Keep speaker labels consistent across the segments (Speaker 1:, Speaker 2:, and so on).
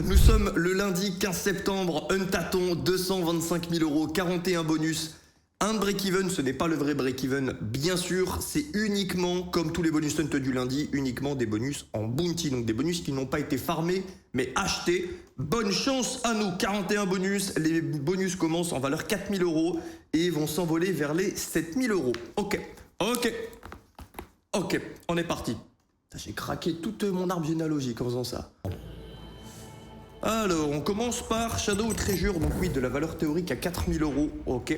Speaker 1: nous sommes le lundi 15 septembre, un tâton, 225 000 euros, 41 bonus, un break-even, ce n'est pas le vrai break-even, bien sûr, c'est uniquement, comme tous les bonus hunt du lundi, uniquement des bonus en bounty, donc des bonus qui n'ont pas été farmés, mais achetés. Bonne chance à nous, 41 bonus, les bonus commencent en valeur 4 000 euros et vont s'envoler vers les 7 000 euros. Ok, on est parti. J'ai craqué toute mon arbre généalogique en faisant ça. Alors, on commence par Shadow Treasure, donc oui, de la valeur théorique à 4 000 euros, ok.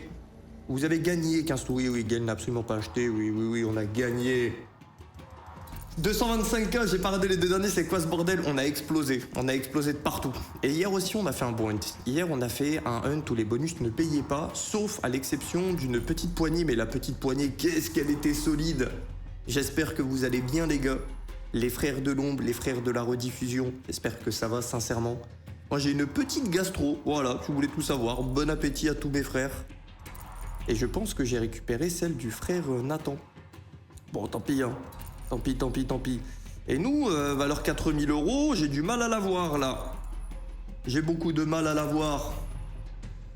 Speaker 1: Vous avez gagné 15 tours, oui, Gaël n'a absolument pas acheté, oui, on a gagné. 225K, j'ai pas regardé les deux derniers, c'est quoi ce bordel? On a explosé de partout. Et hier aussi, on a fait un bon hunt. Hier, on a fait un hunt où les bonus ne payaient pas, sauf à l'exception d'une petite poignée, mais la petite poignée, qu'est-ce qu'elle était solide! J'espère que vous allez bien, les gars. Les frères de l'ombre, les frères de la rediffusion, j'espère que ça va, sincèrement. Moi, j'ai une petite gastro, voilà, tu voulais tout savoir. Bon appétit à tous mes frères. Et je pense que j'ai récupéré celle du frère Nathan. Bon, tant pis, hein. Tant pis. Et nous, valeur 4 000 euros, j'ai du mal à la voir, là. J'ai beaucoup de mal à la voir.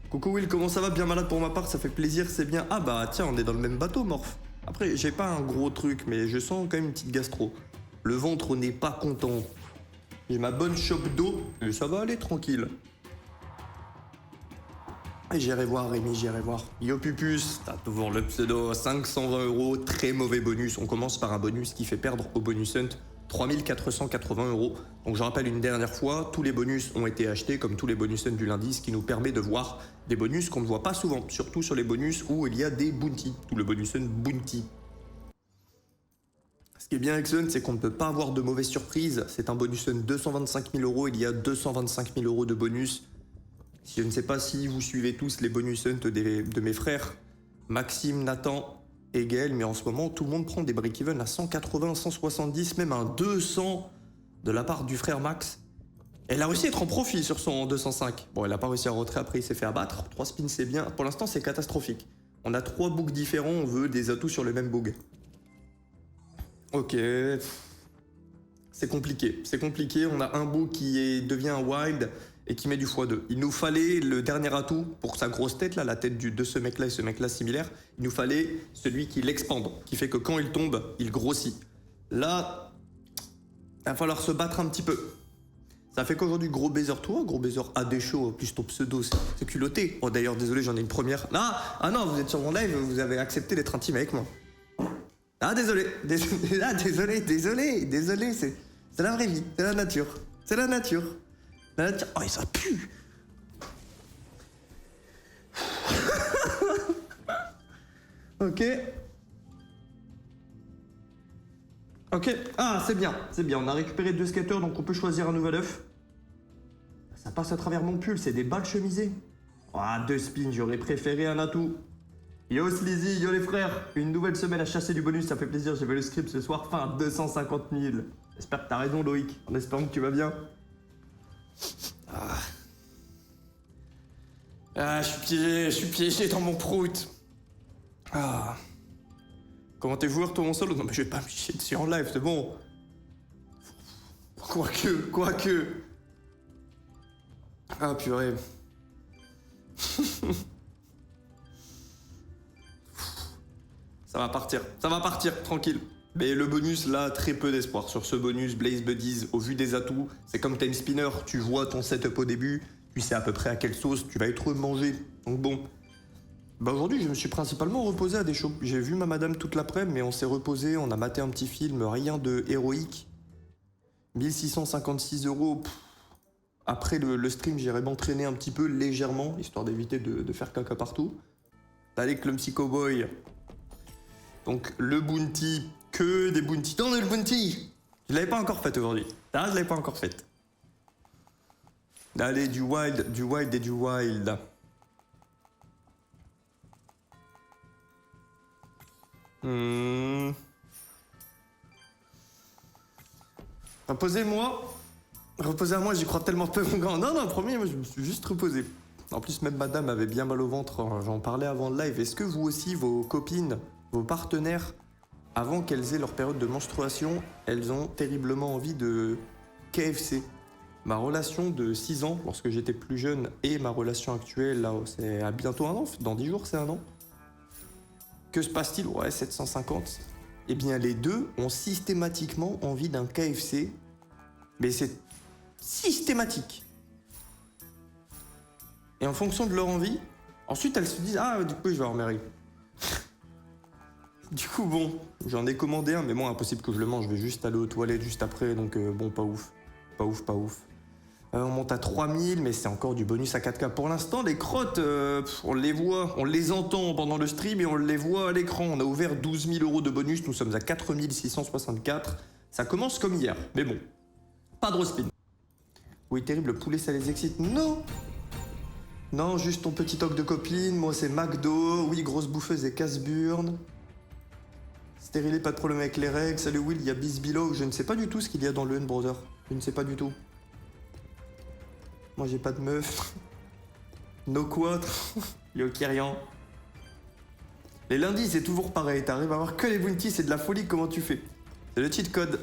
Speaker 1: Coucou Will, comment ça va? Bien malade pour ma part, ça fait plaisir, c'est bien. Ah bah tiens, on est dans le même bateau, Morph. Après, j'ai pas un gros truc, mais je sens quand même une petite gastro. Le ventre n'est pas content. J'ai ma bonne chope d'eau, et ça va aller tranquille. Et j'irai voir, Rémi, j'irai voir. Yo Pupus, t'as toujours le pseudo, 520 euros, très mauvais bonus. On commence par un bonus qui fait perdre au bonus hunt 3480 euros. Donc je rappelle une dernière fois, tous les bonus ont été achetés comme tous les bonus hunt du lundi, ce qui nous permet de voir des bonus qu'on ne voit pas souvent, surtout sur les bonus où il y a des bounties, tout le bonus hunt bounty. Ce qui est bien avec ce hunt, c'est qu'on ne peut pas avoir de mauvaises surprises. C'est un bonus hunt 225 000 euros, il y a 225 000 euros de bonus. Je ne sais pas si vous suivez tous les bonus hunt de mes frères, Maxime, Nathan et Gaël, mais en ce moment, tout le monde prend des break-even à 180, 170, même un 200 de la part du frère Max. Elle a réussi à être en profit sur son 205. Bon, elle n'a pas réussi à rentrer, après il s'est fait abattre. 3 spins, c'est bien. Pour l'instant, c'est catastrophique. On a 3 books différents, on veut des atouts sur le même book. Ok. C'est compliqué. On a un book qui devient un wild et qui met du x2. Il nous fallait le dernier atout pour sa grosse tête, là, la tête de ce mec-là et ce mec-là similaire. Il nous fallait celui qui l'expande, qui fait que quand il tombe, il grossit. Là, il va falloir se battre un petit peu. Ça fait qu'aujourd'hui, gros baiser toi, gros baiser AD Show, plus ton pseudo, c'est culotté. Oh d'ailleurs, désolé, j'en ai une première. Ah non, vous êtes sur mon live, vous avez accepté d'être intime avec moi. Ah désolé, c'est la vraie vie, c'est la nature. Oh, et ça pue. Ok. Ah, c'est bien. On a récupéré 2 skateurs, donc on peut choisir un nouvel œuf. Ça passe à travers mon pull, c'est des balles chemisées. Ah, 2 spins, j'aurais préféré un atout. Yo Sleazy, yo les frères. Une nouvelle semaine à chasser du bonus, ça fait plaisir. J'ai vu le script ce soir, fin 250 000. J'espère que t'as raison, Loïc. En espérant que tu vas bien. Je suis piégé dans mon prout. Ah. Comment t'es joueur, toi, mon solo? Non, mais je vais pas me chier dessus en live, c'est bon. Quoique. Ah, purée. Ça va partir, tranquille. Mais le bonus, là, très peu d'espoir. Sur ce bonus, Blaze Buddies, au vu des atouts, c'est comme t'as une spinner, tu vois ton setup au début, tu sais à peu près à quelle sauce tu vas être mangé. Donc bon. Bah aujourd'hui, je me suis principalement reposé à des shows. J'ai vu ma madame toute l'après-midi, mais on s'est reposé, on a maté un petit film, rien de héroïque. 1656 euros. Après le stream, j'irai m'entraîner un petit peu légèrement, histoire d'éviter de faire caca partout. Allez, Clumsy Cowboy. Donc le bounty, que des bounties. Non, le bounty, je l'avais pas encore fait aujourd'hui. Ah, je l'avais pas encore fait. Allez, du wild et du wild. Reposez-moi, j'y crois tellement peu, mon gars. Non, premier, moi je me suis juste reposé. En plus, même madame avait bien mal au ventre, hein. J'en parlais avant le live. Est-ce que vous aussi, vos copines, vos partenaires, avant qu'elles aient leur période de menstruation, elles ont terriblement envie de KFC? ma relation de 6 ans, lorsque j'étais plus jeune, et ma relation actuelle, là, c'est à bientôt un an, dans 10 jours, c'est un an. Que se passe-t-il? Ouais, 750. Eh bien, les deux ont systématiquement envie d'un KFC, mais c'est systématique. Et en fonction de leur envie, ensuite elles se disent ah du coup je vais avoir Mary. Du coup bon, j'en ai commandé un, mais moi impossible que je le mange, je vais juste aller aux toilettes juste après, donc bon pas ouf. Pas ouf. On monte à 3000, mais c'est encore du bonus à 4K. Pour l'instant, les crottes, on les voit, on les entend pendant le stream et on les voit à l'écran. On a ouvert 12 000 euros de bonus, nous sommes à 4664. Ça commence comme hier, mais bon, pas de spin. Oui, terrible, le poulet ça les excite. Non, non, juste ton petit toc de copine, moi c'est McDo, oui, grosse bouffeuse et casse-burne. Stérilé, pas de problème avec les règles. Salut Will, il y a Bisbilo, je ne sais pas du tout ce qu'il y a dans le Hun Brother. Je ne sais pas du tout. Moi j'ai pas de meuf. No quad. Yo Kyrian. Les lundis c'est toujours pareil, t'arrives à avoir que les bounties, c'est de la folie, comment tu fais? C'est le cheat code.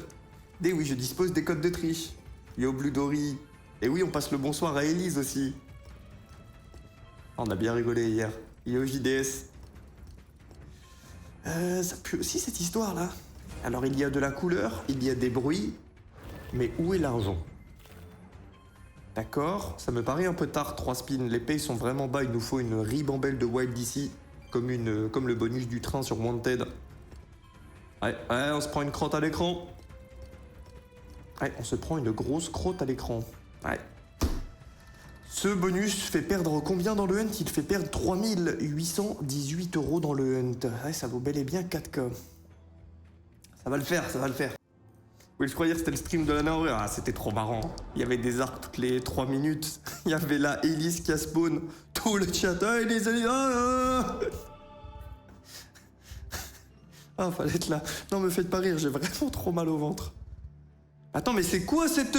Speaker 1: Et oui, je dispose des codes de triche. Yo Blue Dory. Et oui, on passe le bonsoir à Elise aussi. On a bien rigolé hier. Yo JDS. Ça pue aussi cette histoire là. Alors il y a de la couleur, il y a des bruits, mais où est l'argent? D'accord, ça me paraît un peu tard, 3 spins, les pays sont vraiment bas, il nous faut une ribambelle de Wild d'ici, comme le bonus du train sur Wanted. Ouais, on se prend une crotte à l'écran. Ouais, on se prend une grosse crotte à l'écran. Ouais. Ce bonus fait perdre combien dans le hunt? Il fait perdre 3818 euros dans le hunt. Ouais, ça vaut bel et bien 4K. Ça va le faire, ça va le faire. Oui, je croyais que c'était le stream de la Nauru. Ah, c'était trop marrant. Il y avait des arcs toutes les 3 minutes. Il y avait là Elise qui a spawn. Tout le chat. Ah, Elise, Elise. Ah, fallait être là. Non, me faites pas rire, j'ai vraiment trop mal au ventre. Attends, mais c'est quoi cette...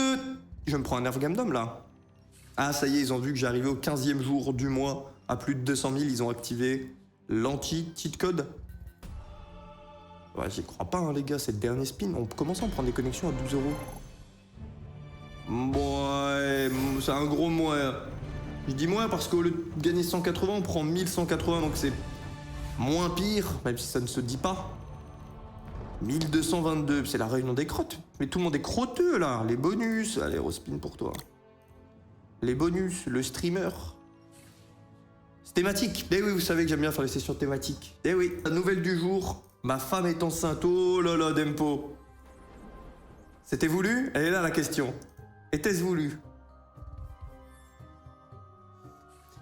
Speaker 1: Je me prends un nerf Gamdom là. Ah, ça y est, ils ont vu que j'arrivais au 15e jour du mois. À plus de 200 000, ils ont activé l'anti-cheat code. Ouais, j'y crois pas, hein, les gars, c'est le dernier spin. On commence à en prendre des connexions à 12 euros. Ouais, c'est un gros moins. Je dis moins parce qu'au lieu de gagner 180, on prend 1180, donc c'est moins pire, même si ça ne se dit pas. 1222, c'est la réunion des crottes. Mais tout le monde est crotteux, là. Les bonus, allez, respin pour toi. Les bonus, le streamer. C'est thématique. Eh oui, vous savez que j'aime bien faire les sessions thématiques. Eh oui, la nouvelle du jour... Ma femme est enceinte, oh là là, Dempo. C'était voulu? Elle est là la question. Était-ce voulu?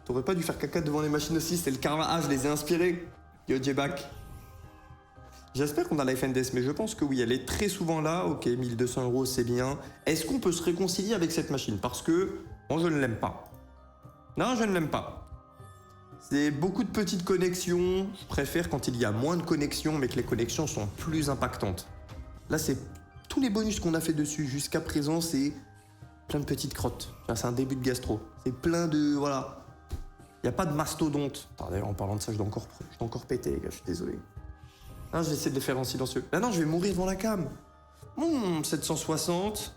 Speaker 1: T'aurais pas dû faire caca devant les machines aussi, c'est le karma. Ah, je les ai inspirés. Yo, J-Back. J'espère qu'on a la FNDS, mais je pense que oui, elle est très souvent là. Ok, 1200 euros, c'est bien. Est-ce qu'on peut se réconcilier avec cette machine? Parce que moi, je ne l'aime pas. Non, je ne l'aime pas. C'est beaucoup de petites connexions. Je préfère quand il y a moins de connexions, mais que les connexions sont plus impactantes. Là, c'est tous les bonus qu'on a fait dessus jusqu'à présent, c'est plein de petites crottes. C'est un début de gastro. C'est plein de... Voilà. Il n'y a pas de mastodonte. Attendez, en parlant de ça, je dois encore péter, les gars, je suis désolé. Ah, je vais essayer de les faire en silencieux. Ah non, je vais mourir devant la cam. 760.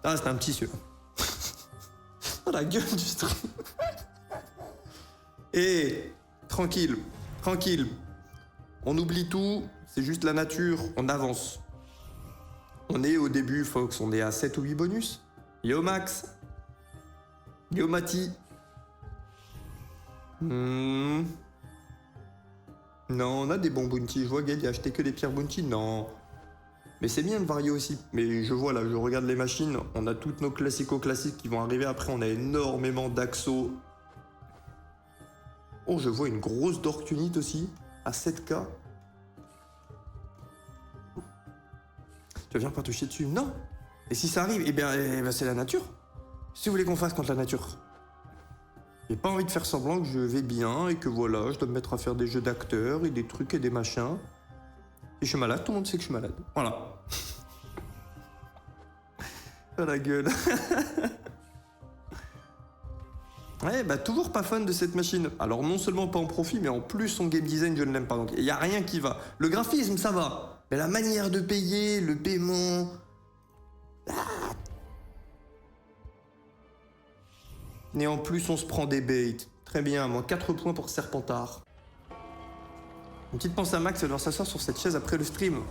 Speaker 1: Ah, c'était un petit celui-là. Oh la gueule du stream. Et tranquille, tranquille. On oublie tout, c'est juste la nature, on avance. On est au début, Fox, on est à 7 ou 8 bonus. Yo Max. Yo Mati. Non, on a des bons bounties. Je vois Gaël, il a acheté que des pierres bounties. Non. Mais c'est bien de varier aussi. Mais je vois là, je regarde les machines, on a toutes nos classico-classiques qui vont arriver. Après, on a énormément d'Axo. Oh, je vois une grosse Dork Unit aussi, à 7K. Tu vas venir pas toucher dessus? Non. Et si ça arrive, eh bien c'est la nature. Si vous voulez qu'on fasse contre la nature. J'ai pas envie de faire semblant que je vais bien et que voilà, je dois me mettre à faire des jeux d'acteurs et des trucs et des machins. Et je suis malade, tout le monde sait que je suis malade. Voilà. Oh la gueule. Ouais, bah toujours pas fan de cette machine. Alors non seulement pas en profit, mais en plus son game design, je ne l'aime pas. Donc il n'y a rien qui va. Le graphisme, ça va. Mais la manière de payer, le paiement, Et en plus, on se prend des baits. Très bien, moins 4 points pour Serpentard. Une petite pensée à Max, elle doit s'asseoir sur cette chaise après le stream.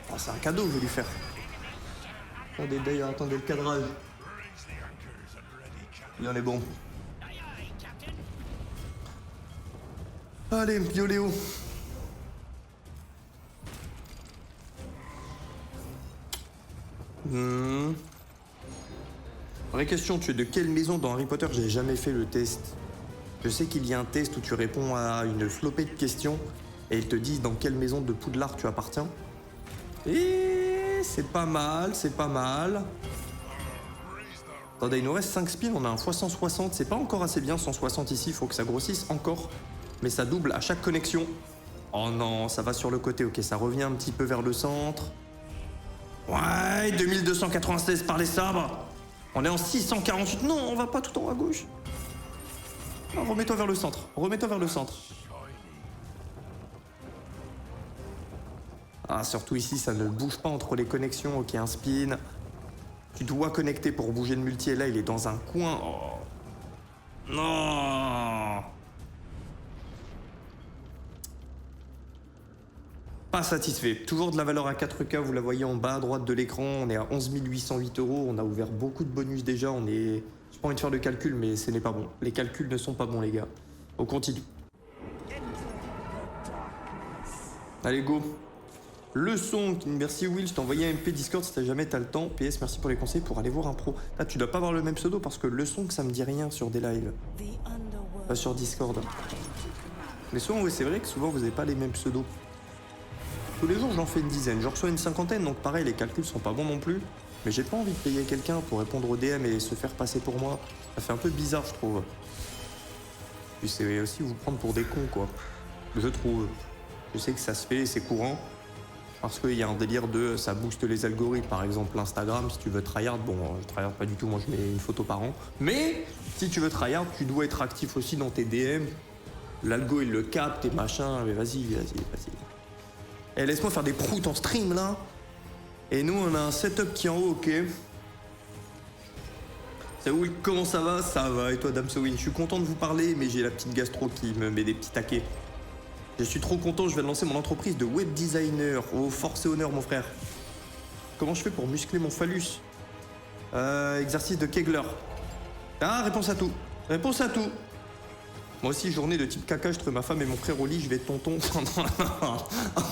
Speaker 1: Oh, c'est un cadeau que je vais lui faire. Attendez, d'ailleurs, attendez le cadrage. Il en est bon. Allez, yo Léo. Vraie question, tu es de quelle maison dans Harry Potter? J'ai jamais fait le test. Je sais qu'il y a un test où tu réponds à une flopée de questions et ils te disent dans quelle maison de Poudlard tu appartiens. Et c'est pas mal, c'est pas mal. Attendez, il nous reste 5 spins, on a un x160, c'est pas encore assez bien 160 ici, il faut que ça grossisse encore. Mais ça double à chaque connexion. Oh non, ça va sur le côté, ok, ça revient un petit peu vers le centre. Ouais, 2296 par les sabres. On est en 648, non, on va pas tout en haut à gauche. Non, remets-toi vers le centre, remets-toi vers le centre. Ah, surtout ici, ça ne bouge pas entre les connexions, ok, un spin. Tu dois connecter pour bouger le multi et là il est dans un coin. Oh. Non. Pas satisfait. Toujours de la valeur à 4K, vous la voyez en bas à droite de l'écran. On est à 11 808 €. On a ouvert beaucoup de bonus déjà. On est... J'ai pas envie de faire de calcul, mais ce n'est pas bon. Les calculs ne sont pas bons, les gars. On continue. Allez, go. Le son, merci Will, je t'ai envoyé un MP Discord si jamais t'as le temps. PS, merci pour les conseils pour aller voir un pro. Là, tu dois pas avoir le même pseudo parce que le son, ça me dit rien sur des lives. Pas sur Discord. Mais souvent, oui, c'est vrai que souvent, vous n'avez pas les mêmes pseudos. Tous les jours, j'en fais une dizaine. Je reçois une cinquantaine, donc pareil, les calculs sont pas bons non plus. Mais j'ai pas envie de payer quelqu'un pour répondre au DM et se faire passer pour moi. Ça fait un peu bizarre, je trouve. Puis c'est aussi vous prendre pour des cons, quoi. Je trouve. Je sais que ça se fait, c'est courant. Parce qu'il y a un délire de ça booste les algorithmes. Par exemple, Instagram, si tu veux tryhard, bon, je tryhard pas du tout, moi je mets une photo par an. Mais si tu veux tryhard, tu dois être actif aussi dans tes DM. L'algo, il le capte et machin. Mais vas-y. Eh, laisse-moi faire des proutes en stream, là. Et nous, on a un setup qui est en haut, ok. C'est où, comment ça va? Ça va, et toi, Dame Sowin? Je suis content de vous parler, mais j'ai la petite gastro qui me met des petits taquets. Je suis trop content, je vais lancer mon entreprise de web designer. Oh, force et honneur, mon frère. Comment je fais pour muscler mon phallus? Exercice de Kegler. Ah, réponse à tout. Réponse à tout. Moi aussi, journée de type caca, je trouve ma femme et mon frère au lit, je vais tonton.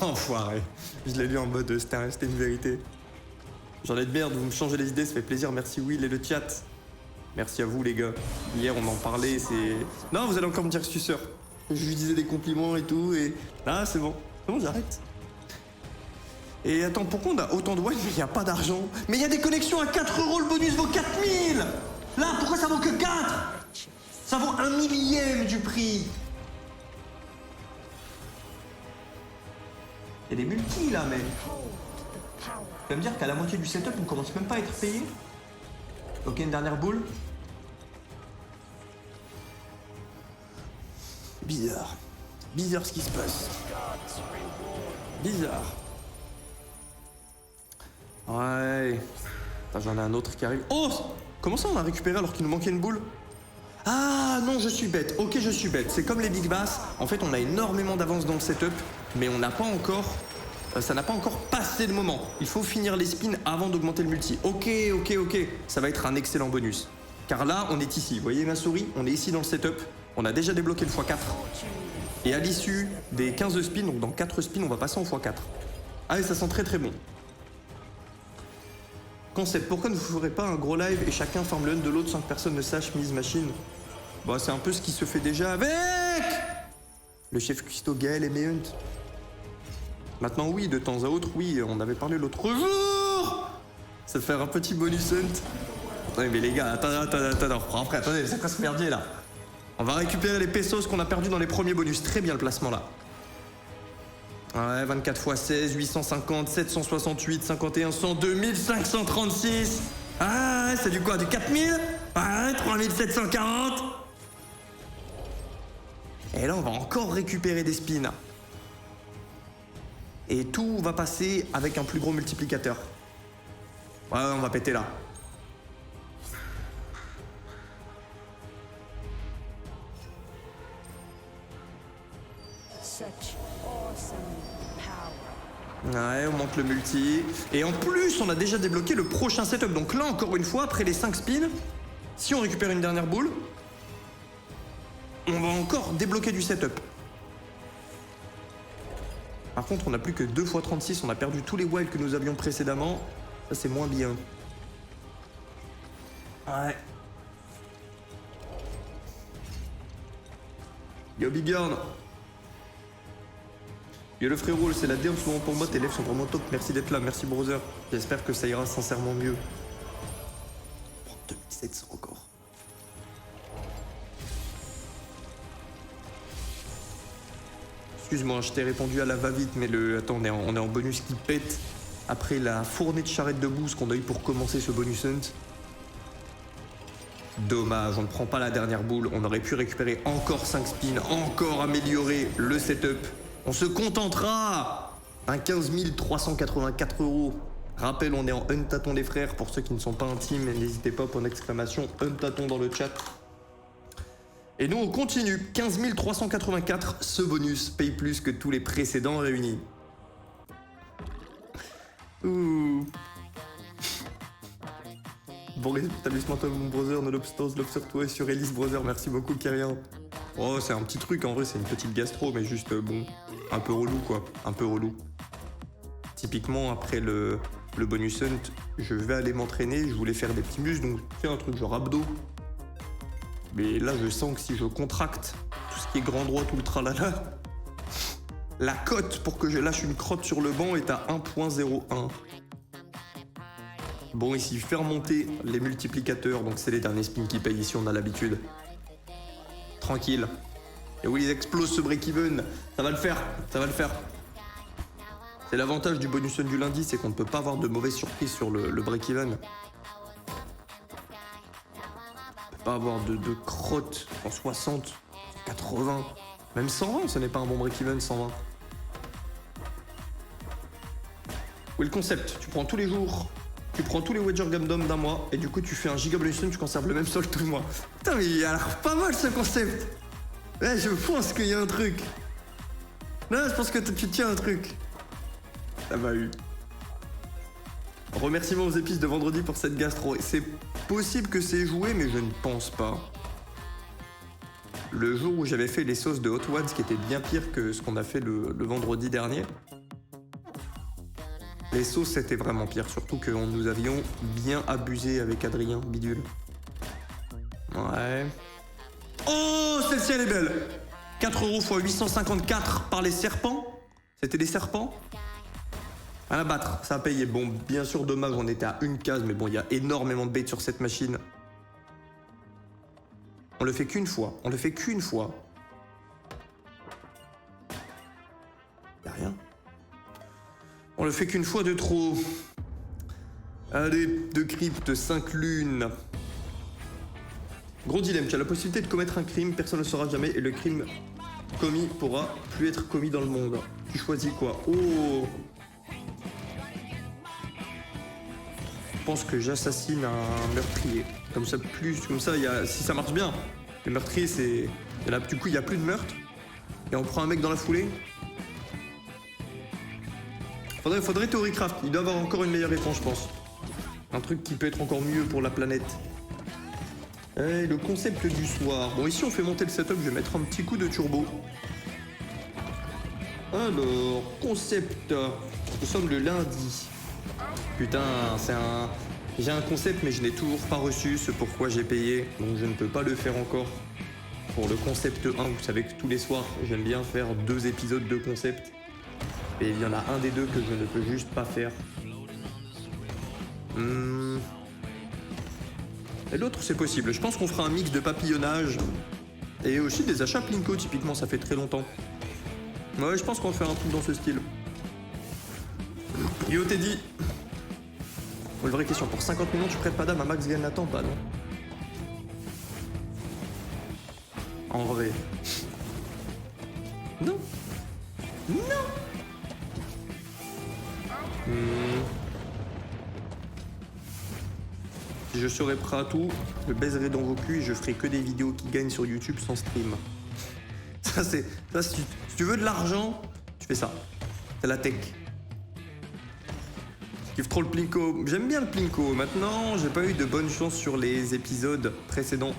Speaker 1: Enfoiré. Je l'ai lu en mode c'était une vérité. J'en ai de merde, vous me changez les idées, ça fait plaisir. Merci Will et le chat. Merci à vous, les gars. Hier, on en parlait, c'est... Non, vous allez encore me dire suceur. Je lui disais des compliments et tout, et... Ah, c'est bon. C'est bon, j'arrête. Et attends, pourquoi on a autant de wine, mais il n'y a pas d'argent? Mais il y a des connexions à 4 €, le bonus vaut 4000. Là, pourquoi ça vaut que 4? Ça vaut 1/1000 du prix. Il y a des multis, là, même. Tu vas me dire qu'à la moitié du setup, on commence même pas à être payé? Ok, une dernière boule. Bizarre. Bizarre ce qui se passe. Bizarre. Ouais. J'en ai un autre qui arrive. Oh! Comment ça on a récupéré alors qu'il nous manquait une boule? Ah non, je suis bête. Ok, je suis bête. C'est comme les Big Bass. En fait, on a énormément d'avance dans le setup, mais on n'a pas encore... ça n'a pas encore passé le moment. Il faut finir les spins avant d'augmenter le multi. Ok. Ça va être un excellent bonus. Car là, on est ici. Vous voyez ma souris? On est ici dans le setup. On a déjà débloqué le x4. Et à l'issue des 15 spins, donc dans 4 spins, on va passer en x4. Ah, et ça sent très très bon. Concept, pourquoi ne vous ferez pas un gros live et chacun farm le hunt de l'autre sans que personne ne sache mise machine? Bah, c'est un peu ce qui se fait déjà avec le chef cuistot Gaël et mes hunts. Maintenant, oui, de temps à autre, oui, on avait parlé l'autre jour. Ça fait un petit bonus hunt. Attendez, mais les gars, attends, on reprend après. Attendez, c'est quoi ce merdier là? On va récupérer les pesos qu'on a perdus dans les premiers bonus. Très bien le placement là. Ouais, 24 x 16, 850, 768, 51, 100, 2536. Ah, c'est du quoi? Du 4000? Ouais, 3740. Et là, on va encore récupérer des spins. Et tout va passer avec un plus gros multiplicateur. Ouais, on va péter là. Ouais, on manque le multi. Et en plus, on a déjà débloqué le prochain setup. Donc là, encore une fois, après les 5 spins, si on récupère une dernière boule, on va encore débloquer du setup. Par contre, on n'a plus que 2 x 36. On a perdu tous les wilds que nous avions précédemment. Ça, c'est moins bien. Ouais. Yo, Big Girl. Yo, le frérot, c'est la D en ce moment pour moi. Tes lèvres sont vraiment top. Merci d'être là. Merci, brother. J'espère que ça ira sincèrement mieux. Oh, 2700 encore. Excuse-moi, je t'ai répondu à la va-vite, mais attends, on est en bonus qui pète. Après la fournée de charrettes de boost qu'on a eu pour commencer ce bonus hunt. Dommage, on ne prend pas la dernière boule. On aurait pu récupérer encore 5 spins, encore améliorer le setup. On se contentera d'un 15 384 €. Rappel, on est en Huntaton les frères. Pour ceux qui ne sont pas intimes, n'hésitez pas pour une exclamation Huntaton dans le chat. Et nous, on continue. 15 384, ce bonus paye plus que tous les précédents réunis. Ouh. Bon rétablissement toi mon brother, no lobsters, love sur toi et sur Elise brother, merci beaucoup Kérien. Oh c'est un petit truc en vrai, c'est une petite gastro mais juste bon, un peu relou quoi, un peu relou. Typiquement après le bonus hunt, je vais aller m'entraîner, je voulais faire des petits muscles donc faire un truc genre abdos. Mais là je sens que si je contracte tout ce qui est grand droit, tout le tralala, la cote pour que je lâche une crotte sur le banc est à 1.01. Bon, ici, faire monter les multiplicateurs, donc c'est les derniers spins qui payent ici, on a l'habitude. Tranquille. Et oui, ils explosent ce break-even. Ça va le faire, ça va le faire. C'est l'avantage du bonus hunt du lundi, c'est qu'on ne peut pas avoir de mauvaises surprises sur le break-even. On peut pas avoir de crottes en 60, 80, même 120, ce n'est pas un bon break-even, 120. Oui, le concept, tu prends tous les jours... Tu prends tous les Wager Gumdom d'un mois et du coup tu fais un giga bonus hunt, tu conserves le même solde tout le mois. Putain mais il a l'air pas mal ce concept. Ouais, je pense qu'il y a un truc. Non, je pense que tu tiens un truc. Ça m'a eu. Remerciements aux épices de vendredi pour cette gastro. C'est possible que c'est joué mais je ne pense pas. Le jour où j'avais fait les sauces de Hot Ones qui étaient bien pires que ce qu'on a fait le vendredi dernier. Les sauces, c'était vraiment pire, surtout que nous avions bien abusé avec Adrien, bidule. Ouais. Oh, celle-ci, elle est belle. 4 € x 854 par les serpents. C'était des serpents. À la battre, ça a payé. Bon, bien sûr, dommage, on était à une case, mais bon, il y a énormément de bait sur cette machine. On le fait qu'une fois. On le fait qu'une fois. Y'a rien. On le fait qu'une fois de trop. Allez, 2 cryptes, 5 lunes. Gros dilemme, tu as la possibilité de commettre un crime, personne ne le saura jamais, et le crime commis pourra plus être commis dans le monde. Tu choisis quoi? Oh! Je pense que j'assassine un meurtrier. Comme ça, si ça marche bien. Le meurtrier, c'est... Du coup, il n'y a plus de meurtre. Et on prend un mec dans la foulée. Faudrait Theorycraft, il doit avoir encore une meilleure réponse, je pense. Un truc qui peut être encore mieux pour la planète. Et le concept du soir. Bon, ici, on fait monter le setup, je vais mettre un petit coup de turbo. Alors, concept. Nous sommes le lundi. Putain, j'ai un concept, mais je n'ai toujours pas reçu ce pourquoi j'ai payé. Donc, je ne peux pas le faire encore. Pour le concept 1, vous savez que tous les soirs, j'aime bien faire 2 épisodes de concept. Et il y en a un des deux que je ne peux juste pas faire. Et l'autre, c'est possible. Je pense qu'on fera un mix de papillonnage. Et aussi des achats Plinko, typiquement, ça fait très longtemps. Ouais, je pense qu'on va faire un truc dans ce style. Yo, Teddy. Une vraie question. Pour 50 millions, tu prêtes pas d'âme à Max gagne Nathan, pas non? En vrai. Non. Non. Si je serais prêt à tout, je baiserai dans vos culs et je ferai que des vidéos qui gagnent sur YouTube sans stream. Ça, si tu veux de l'argent, tu fais ça. C'est la tech. kiffe trop le plinko. J'aime bien le plinko. Maintenant, j'ai pas eu de bonne chance sur les épisodes précédents.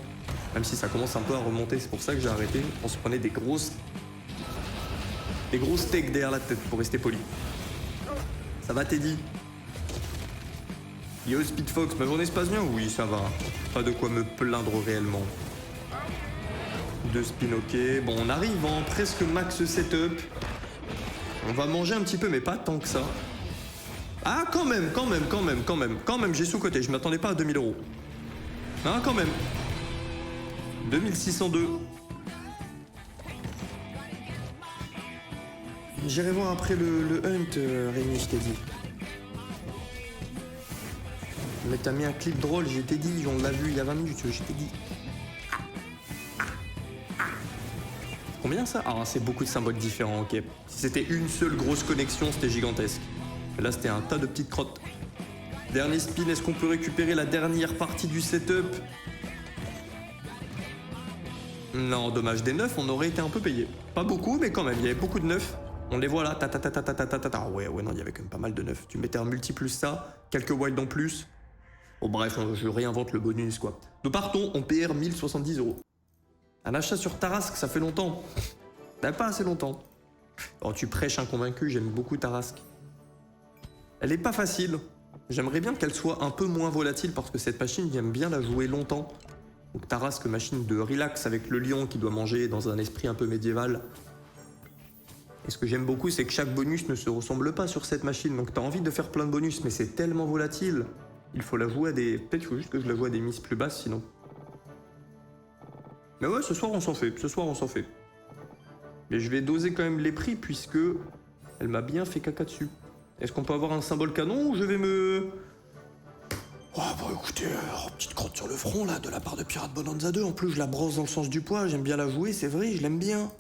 Speaker 1: Même si ça commence un peu à remonter, c'est pour ça que j'ai arrêté. On se prenait des grosses steaks derrière la tête, pour rester poli. Ça va, Teddy? Yo, Speedfox, ma journée se passe bien? Oui, ça va. Pas de quoi me plaindre réellement. 2 spins, ok. Bon, on arrive en presque max setup. On va manger un petit peu, mais pas tant que ça. Ah, quand même, j'ai sous-coté. Je m'attendais pas à 2000 euros. Ah, quand même. 2602. J'irai voir après le hunt, Rémi, je t'ai dit. Mais t'as mis un clip drôle, je t'ai dit, on l'a vu il y a 20 minutes, je t'ai dit. Combien ça? Ah, c'est beaucoup de symboles différents, ok. Si c'était une seule grosse connexion, c'était gigantesque. Mais là, c'était un tas de petites crottes. Dernier spin, est-ce qu'on peut récupérer la dernière partie du setup? Non, dommage, des neufs, on aurait été un peu payé. Pas beaucoup, mais quand même, il y avait beaucoup de neufs. On les voit là, Ouais, non, il y avait quand même pas mal de neufs. Tu mettais un multi plus ça, quelques wild en plus. Bon, bref, je réinvente le bonus, quoi. Nous partons, on PR 1070 euros. Un achat sur Tarasque, ça fait longtemps. Pas assez longtemps. Oh, tu prêches un convaincu, j'aime beaucoup Tarasque. Elle est pas facile. J'aimerais bien qu'elle soit un peu moins volatile parce que cette machine, j'aime bien la jouer longtemps. Donc Tarasque, machine de relax avec le lion qui doit manger dans un esprit un peu médiéval. Et ce que j'aime beaucoup, c'est que chaque bonus ne se ressemble pas sur cette machine. Donc t'as envie de faire plein de bonus, mais c'est tellement volatile. Il faut la jouer à des... Peut-être qu'il faut juste que je la joue à des mises plus basses, sinon. Mais ouais, ce soir, on s'en fait. Mais je vais doser quand même les prix, puisque elle m'a bien fait caca dessus. Est-ce qu'on peut avoir un symbole canon ou je vais me... Oh bah écoutez, petite crotte sur le front là, de la part de Pirate Bonanza 2. En plus, je la brosse dans le sens du poids, j'aime bien la jouer, c'est vrai, je l'aime bien.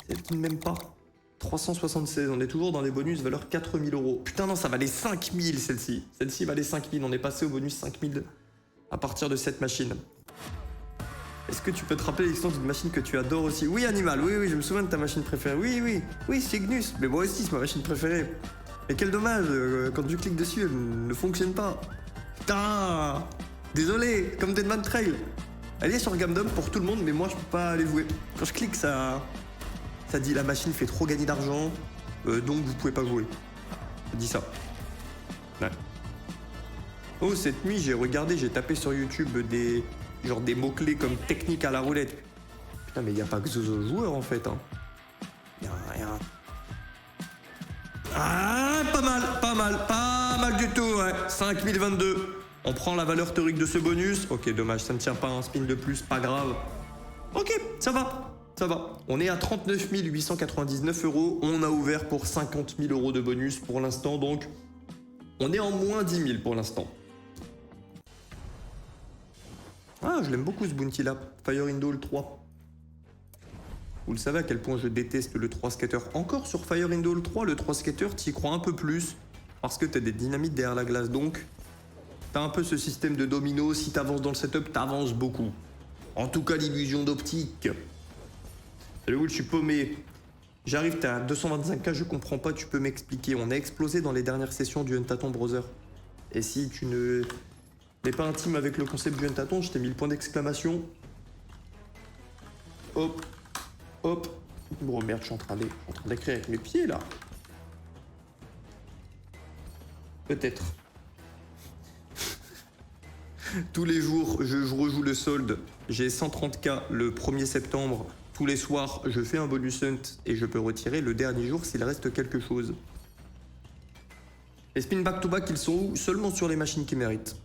Speaker 1: Celle qui ne m'aime pas. 376, on est toujours dans les bonus valeur 4000 euros. Putain non, ça valait 5000 celle-ci. Celle-ci valait 5000, on est passé au bonus 5000 à partir de cette machine. Est-ce que tu peux te rappeler l'existence d'une machine que tu adores aussi? Oui, Animal, oui, je me souviens de ta machine préférée. Oui, Cygnus, mais moi aussi c'est ma machine préférée. Et quel dommage, quand tu cliques dessus, elle ne fonctionne pas. Putain, désolé, comme Deadman Trail. Elle est sur Gamdom pour tout le monde, mais moi je peux pas les jouer. Quand je clique, ça dit la machine fait trop gagner d'argent, donc vous pouvez pas jouer. Ça dit ça. Ouais. Oh, cette nuit, j'ai tapé sur YouTube des mots-clés comme technique à la roulette. Putain, mais y a pas que Zozo joueur en fait. Hein. Y a rien. Ah, pas mal du tout, ouais. 5022. On prend la valeur théorique de ce bonus. Ok, dommage, ça ne tient pas un spin de plus, pas grave. Ok, ça va. On est à 39 899 euros. On a ouvert pour 50 000 euros de bonus pour l'instant, donc on est en moins 10 000 pour l'instant. Ah, je l'aime beaucoup ce bounty là. Fire Indole 3. Vous le savez à quel point je déteste le 3 skater. Encore sur Fire Indole 3, le 3 skater, t'y crois un peu plus. Parce que t'as des dynamites derrière la glace, donc t'as un peu ce système de domino. Si t'avances dans le setup, t'avances beaucoup. En tout cas, l'illusion d'optique. Salut Will, je suis paumé. J'arrive, t'es à 225k, je comprends pas, tu peux m'expliquer. On a explosé dans les dernières sessions du Huntaton Brother. Et si tu n'es pas intime avec le concept du Huntaton, je t'ai mis le point d'exclamation. Hop. Bon merde, je suis en train d'écrire avec mes pieds là. Peut-être. Tous les jours, je rejoue le solde. J'ai 130k le 1er septembre. Tous les soirs, je fais un bonus hunt et je peux retirer le dernier jour s'il reste quelque chose. Les spin back-to-back, ils sont où? Seulement sur les machines qui méritent.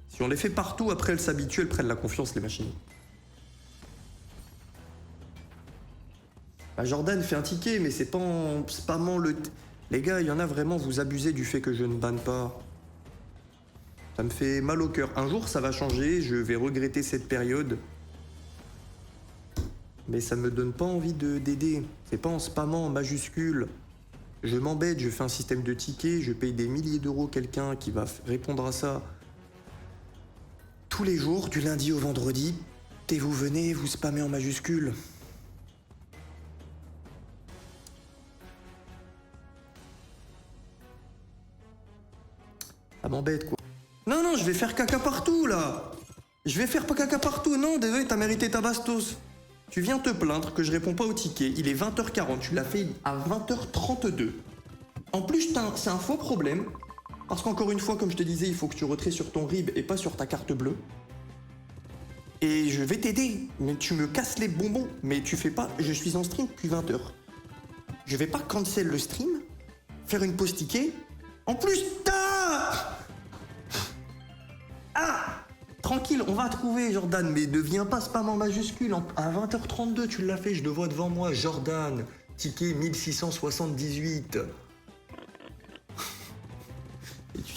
Speaker 1: Si on les fait partout, après elles s'habituent, elles prennent la confiance, les machines. Bah Jordan fait un ticket, mais c'est pas en spammant le... Les gars, il y en a vraiment, vous abusez du fait que je ne banne pas. Ça me fait mal au cœur. Un jour, ça va changer, je vais regretter cette période. Mais ça me donne pas envie d'aider. C'est pas en spammant en majuscule. Je m'embête, je fais un système de tickets, je paye des milliers d'euros quelqu'un qui va répondre à ça tous les jours, du lundi au vendredi. Et vous venez, vous spammez en majuscule. Ça m'embête, quoi. Non, non, je vais faire caca partout, là. Je vais faire pas caca partout. Non, désolé, t'as mérité ta bastos. Tu viens te plaindre que je réponds pas au ticket. Il est 20h40, tu l'as fait à 20h32. En plus, c'est un faux problème. Parce qu'encore une fois, comme je te disais, il faut que tu retraites sur ton RIB et pas sur ta carte bleue. Et je vais t'aider. Mais tu me casses les bonbons. Mais tu fais pas... Je suis en stream depuis 20h. Je vais pas cancel le stream, faire une pause ticket. En plus, tranquille, on va trouver, Jordan, mais ne viens pas spam en majuscule. À 20h32, tu l'as fait, je le vois devant moi. Jordan, ticket 1678. Et tu...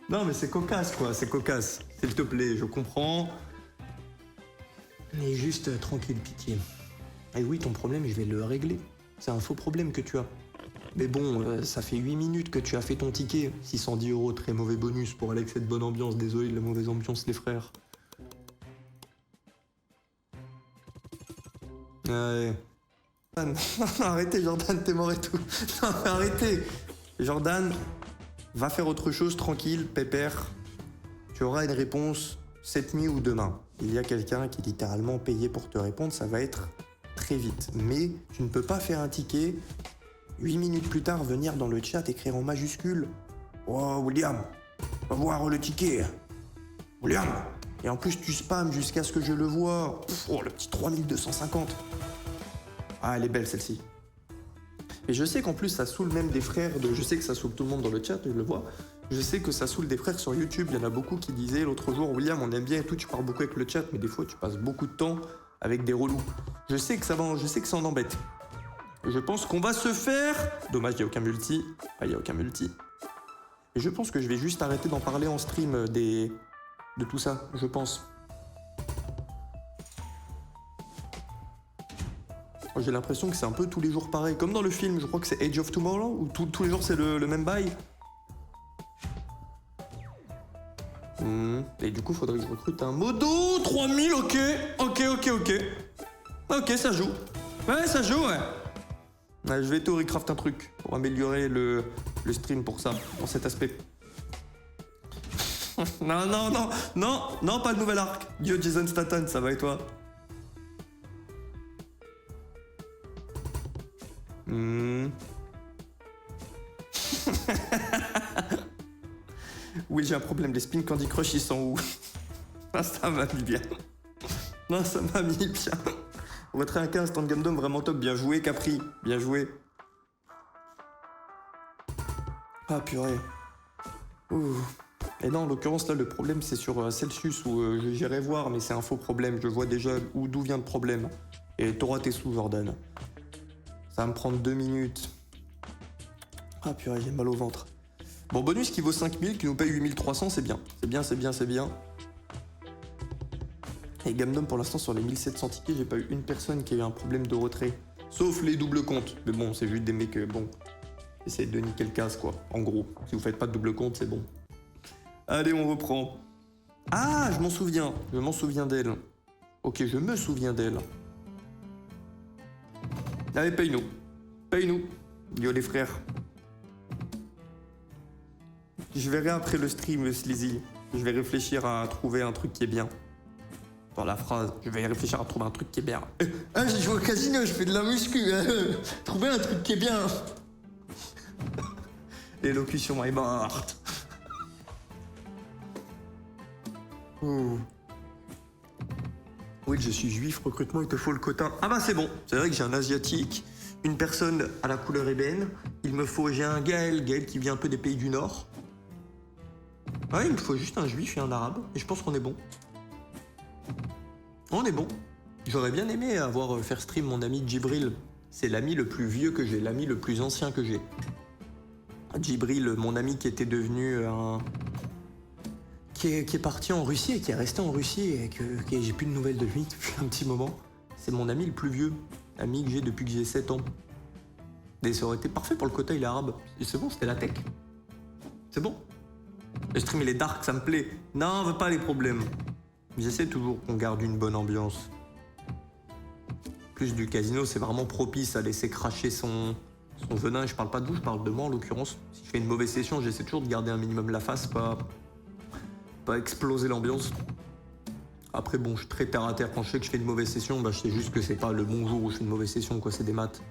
Speaker 1: Non, mais c'est cocasse, quoi, c'est cocasse. S'il te plaît, je comprends. Mais juste, tranquille, pitié. Et oui, ton problème, je vais le régler. C'est un faux problème que tu as. Mais bon, ça fait 8 minutes que tu as fait ton ticket. 610 €, très mauvais bonus pour aller avec cette bonne ambiance. Désolé de la mauvaise ambiance, les frères. Ouais. Non, arrêtez, Jordan, t'es mort et tout. Non, mais arrêtez. Jordan, va faire autre chose, tranquille, pépère. Tu auras une réponse cette nuit ou demain. Il y a quelqu'un qui est littéralement payé pour te répondre, ça va être très vite. Mais tu ne peux pas faire un ticket... 8 minutes plus tard, venir dans le chat, écrire en majuscule « Oh, William, va voir le ticket. William !» Et en plus, tu spams jusqu'à ce que je le vois. Oh, le petit 3250. Ah, elle est belle, celle-ci. Et je sais qu'en plus, ça saoule même des frères. Je sais que ça saoule tout le monde dans le chat, je le vois. Je sais que ça saoule des frères sur YouTube. Il y en a beaucoup qui disaient l'autre jour « William, on aime bien et tout, tu parles beaucoup avec le chat, mais des fois, tu passes beaucoup de temps avec des relous. » Je sais que ça en embête. Je pense qu'on va se faire... Dommage, il n'y a aucun multi. Ah, il n'y a aucun multi. Et je pense que je vais juste arrêter d'en parler en stream de tout ça, je pense. J'ai l'impression que c'est un peu tous les jours pareil. Comme dans le film, je crois que c'est Age of Tomorrow, où tous les jours c'est le même bail. Et du coup, il faudrait que je recrute un modo. 3000, ok. Ok, ça joue. Ouais, ça joue, ouais. Ouais, je vais théorie-craft un truc pour améliorer le stream pour ça, pour cet aspect. non, pas le nouvel arc. Yo, Jason Statham, ça va et toi? Oui, j'ai un problème, les spins Candy Crush, ils sont où? Ah, ça m'a mis bien. Non, ça m'a mis bien. Retrait un 15, stand Gundam, vraiment top. Bien joué, Capri. Bien joué. Ah, purée. Ouh. Et non, en l'occurrence, là, le problème, c'est sur Celsius où j'irai voir, mais c'est un faux problème. Je vois déjà d'où vient le problème. Et t'auras tes sous, Jordan. Ça va me prendre 2 minutes. Ah, purée, j'ai mal au ventre. Bon, bonus qui vaut 5000, qui nous paye 8300, c'est bien. C'est bien. Et Gamdom, pour l'instant, sur les 1700 tickets, j'ai pas eu une personne qui a eu un problème de retrait. Sauf les doubles comptes. Mais bon, c'est juste des mecs, bon... Essayez de niquer le casse, quoi. En gros, si vous faites pas de double compte, c'est bon. Allez, on reprend. Ah, je m'en souviens d'elle. Ok, je me souviens d'elle. Allez, paye-nous. Yo, les frères. Je verrai après le stream, Sleazy. Je vais réfléchir à trouver un truc qui est bien. Dans la phrase, je vais réfléchir à trouver un truc qui est bien. Ah, j'ai joué au casino, je fais de la muscu. Trouver un truc qui est bien. L'élocution est morte. Ouh. Oui, je suis juif, recrutement, il te faut le quota. Ah bah c'est bon, c'est vrai que j'ai un asiatique, une personne à la couleur ébène, j'ai un Gaël qui vient un peu des pays du Nord. Ouais, il me faut juste un juif et un arabe, et je pense qu'on est bon. On est bon. J'aurais bien aimé faire stream mon ami Djibril. C'est l'ami le plus vieux que j'ai, l'ami le plus ancien que j'ai. Djibril, mon ami qui était devenu un... Qui est parti en Russie et qui est resté en Russie et que j'ai plus de nouvelles de lui depuis un petit moment. C'est mon ami le plus vieux, ami que j'ai depuis que j'ai 7 ans. Et ça aurait été parfait pour le quota, il est arabe. Et c'est bon, c'était la tech. C'est bon. Le stream il est dark, ça me plaît. Non, on veut pas les problèmes. J'essaie toujours qu'on garde une bonne ambiance. Plus du casino, c'est vraiment propice à laisser cracher son venin. Je parle pas de vous, je parle de moi en l'occurrence. Si je fais une mauvaise session, j'essaie toujours de garder un minimum la face, pas exploser l'ambiance. Après bon, je suis très terre à terre. Quand je sais que je fais une mauvaise session, bah je sais juste que c'est pas le bon jour où je fais une mauvaise session, quoi, c'est des maths.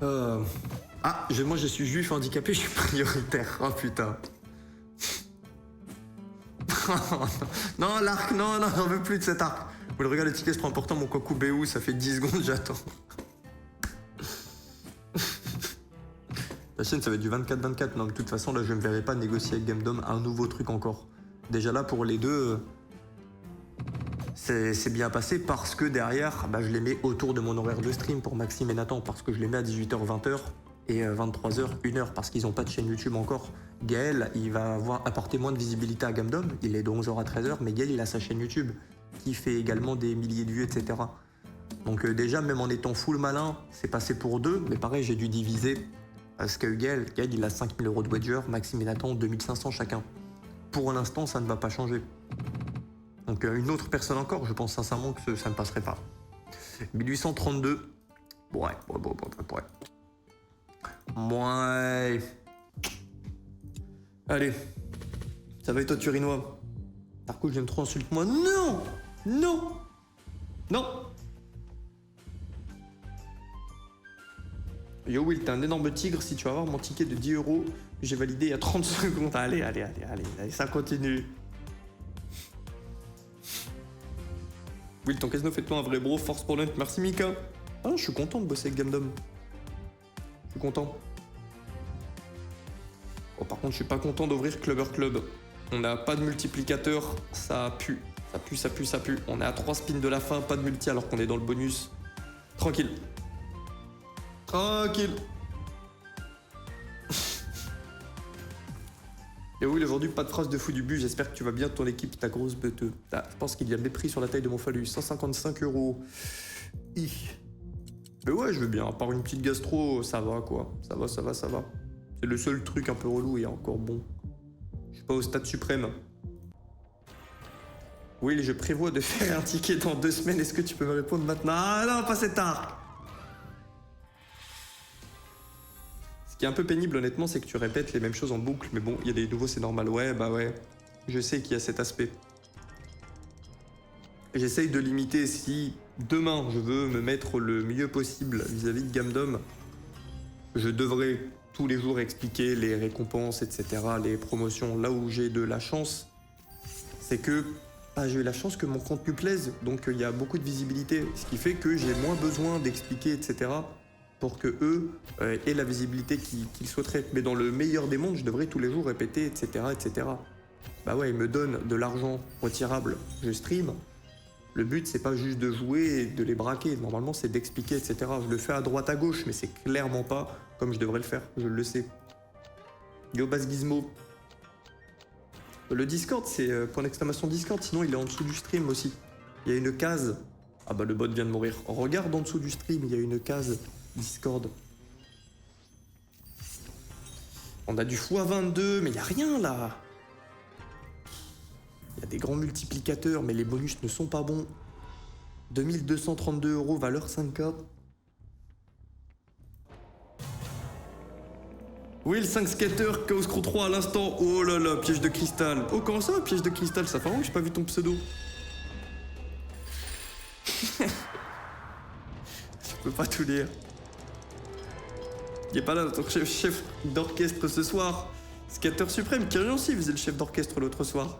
Speaker 1: Ah, moi je suis juif handicapé, je suis prioritaire. Oh putain. Non, l'arc, non, j'en veux plus de cet arc. Vous le regardez, le ticket, je prends pourtant mon Koku BU, ça fait 10 secondes, j'attends. La chaîne, ça va être du 24-24. Non, mais de toute façon, là, je ne me verrai pas négocier avec Gamdom un nouveau truc encore. Déjà là, pour les deux, c'est bien passé parce que derrière, bah, je les mets autour de mon horaire de stream pour Maxime et Nathan, parce que je les mets à 18h, 20h et 23h, 1h, parce qu'ils n'ont pas de chaîne YouTube encore. Gaël, il va apporter moins de visibilité à Gamdom, il est de 11h à 13h, mais Gaël, il a sa chaîne YouTube, qui fait également des milliers de vues, etc. Donc déjà, même en étant full malin, c'est passé pour deux, mais pareil, j'ai dû diviser, parce que Gaël, il a 5000 € de wager, Maxime et Nathan, 2500 chacun. Pour l'instant, ça ne va pas changer. Donc une autre personne encore, je pense sincèrement que ça ne passerait pas. 1832, ouais. Allez, ça va être toi, Turinois. Par contre, j'aime trop insulte-moi. Non. Yo Will, t'es un énorme tigre, si tu vas avoir mon ticket de 10 €, j'ai validé il y a 30 secondes. Allez, ça continue. Will, ton casino, fais-toi un vrai bro, force pour l'un, merci Mika. Ah, je suis content de bosser avec Gamdom. Je suis content. Oh, par contre, je suis pas content d'ouvrir Clubber Club. On n'a pas de multiplicateur, ça pue. Ça pue. On est à 3 spins de la fin, pas de multi alors qu'on est dans le bonus. Tranquille. Et oui, aujourd'hui, pas de phrase de fou du but. J'espère que tu vas bien, ton équipe, ta grosse bête. Ah, je pense qu'il y a mépris sur la taille de mon phallus. 155 €. Mais ouais, je veux bien. À part une petite gastro, ça va quoi. Ça va. C'est le seul truc un peu relou et encore bon. Je suis pas au stade suprême. Oui, je prévois de faire un ticket dans 2 semaines. Est-ce que tu peux me répondre maintenant? Ah non, pas cet arc. Ce qui est un peu pénible, honnêtement, c'est que tu répètes les mêmes choses en boucle. Mais bon, il y a des nouveaux, c'est normal. Ouais. Je sais qu'il y a cet aspect. J'essaye de limiter. Si demain, je veux me mettre le mieux possible vis-à-vis de Gamdom, je devrais tous les jours expliquer les récompenses, etc., les promotions. Là où j'ai de la chance, c'est que j'ai eu la chance que mon contenu plaise, donc il y a beaucoup de visibilité, ce qui fait que j'ai moins besoin d'expliquer, etc., pour que eux aient la visibilité qu'ils souhaiteraient. Mais dans le meilleur des mondes, je devrais tous les jours répéter, etc., etc. Bah ouais, ils me donnent de l'argent retirable, je stream. Le but, c'est pas juste de jouer et de les braquer. Normalement, c'est d'expliquer, etc. Je le fais à droite, à gauche, mais c'est clairement pas comme je devrais le faire. Je le sais. Yo, Bass Gizmo. Le Discord, c'est point d'exclamation Discord. Sinon, il est en dessous du stream aussi. Il y a une case. Ah bah, le bot vient de mourir. Regarde en dessous du stream, il y a une case Discord. On a du x22, mais il n'y a rien là. Il y a des grands multiplicateurs, mais les bonus ne sont pas bons. 2232 €, valeur 5K. Oui, le 5 skater, Chaos Crew 3 à l'instant. Oh là là, piège de cristal. Oh, comment ça, piège de cristal? Ça fait longtemps que j'ai pas vu ton pseudo. Je peux pas tout lire. Il est pas là, notre chef d'orchestre ce soir. Skater suprême, Kyrian aussi faisait le chef d'orchestre l'autre soir.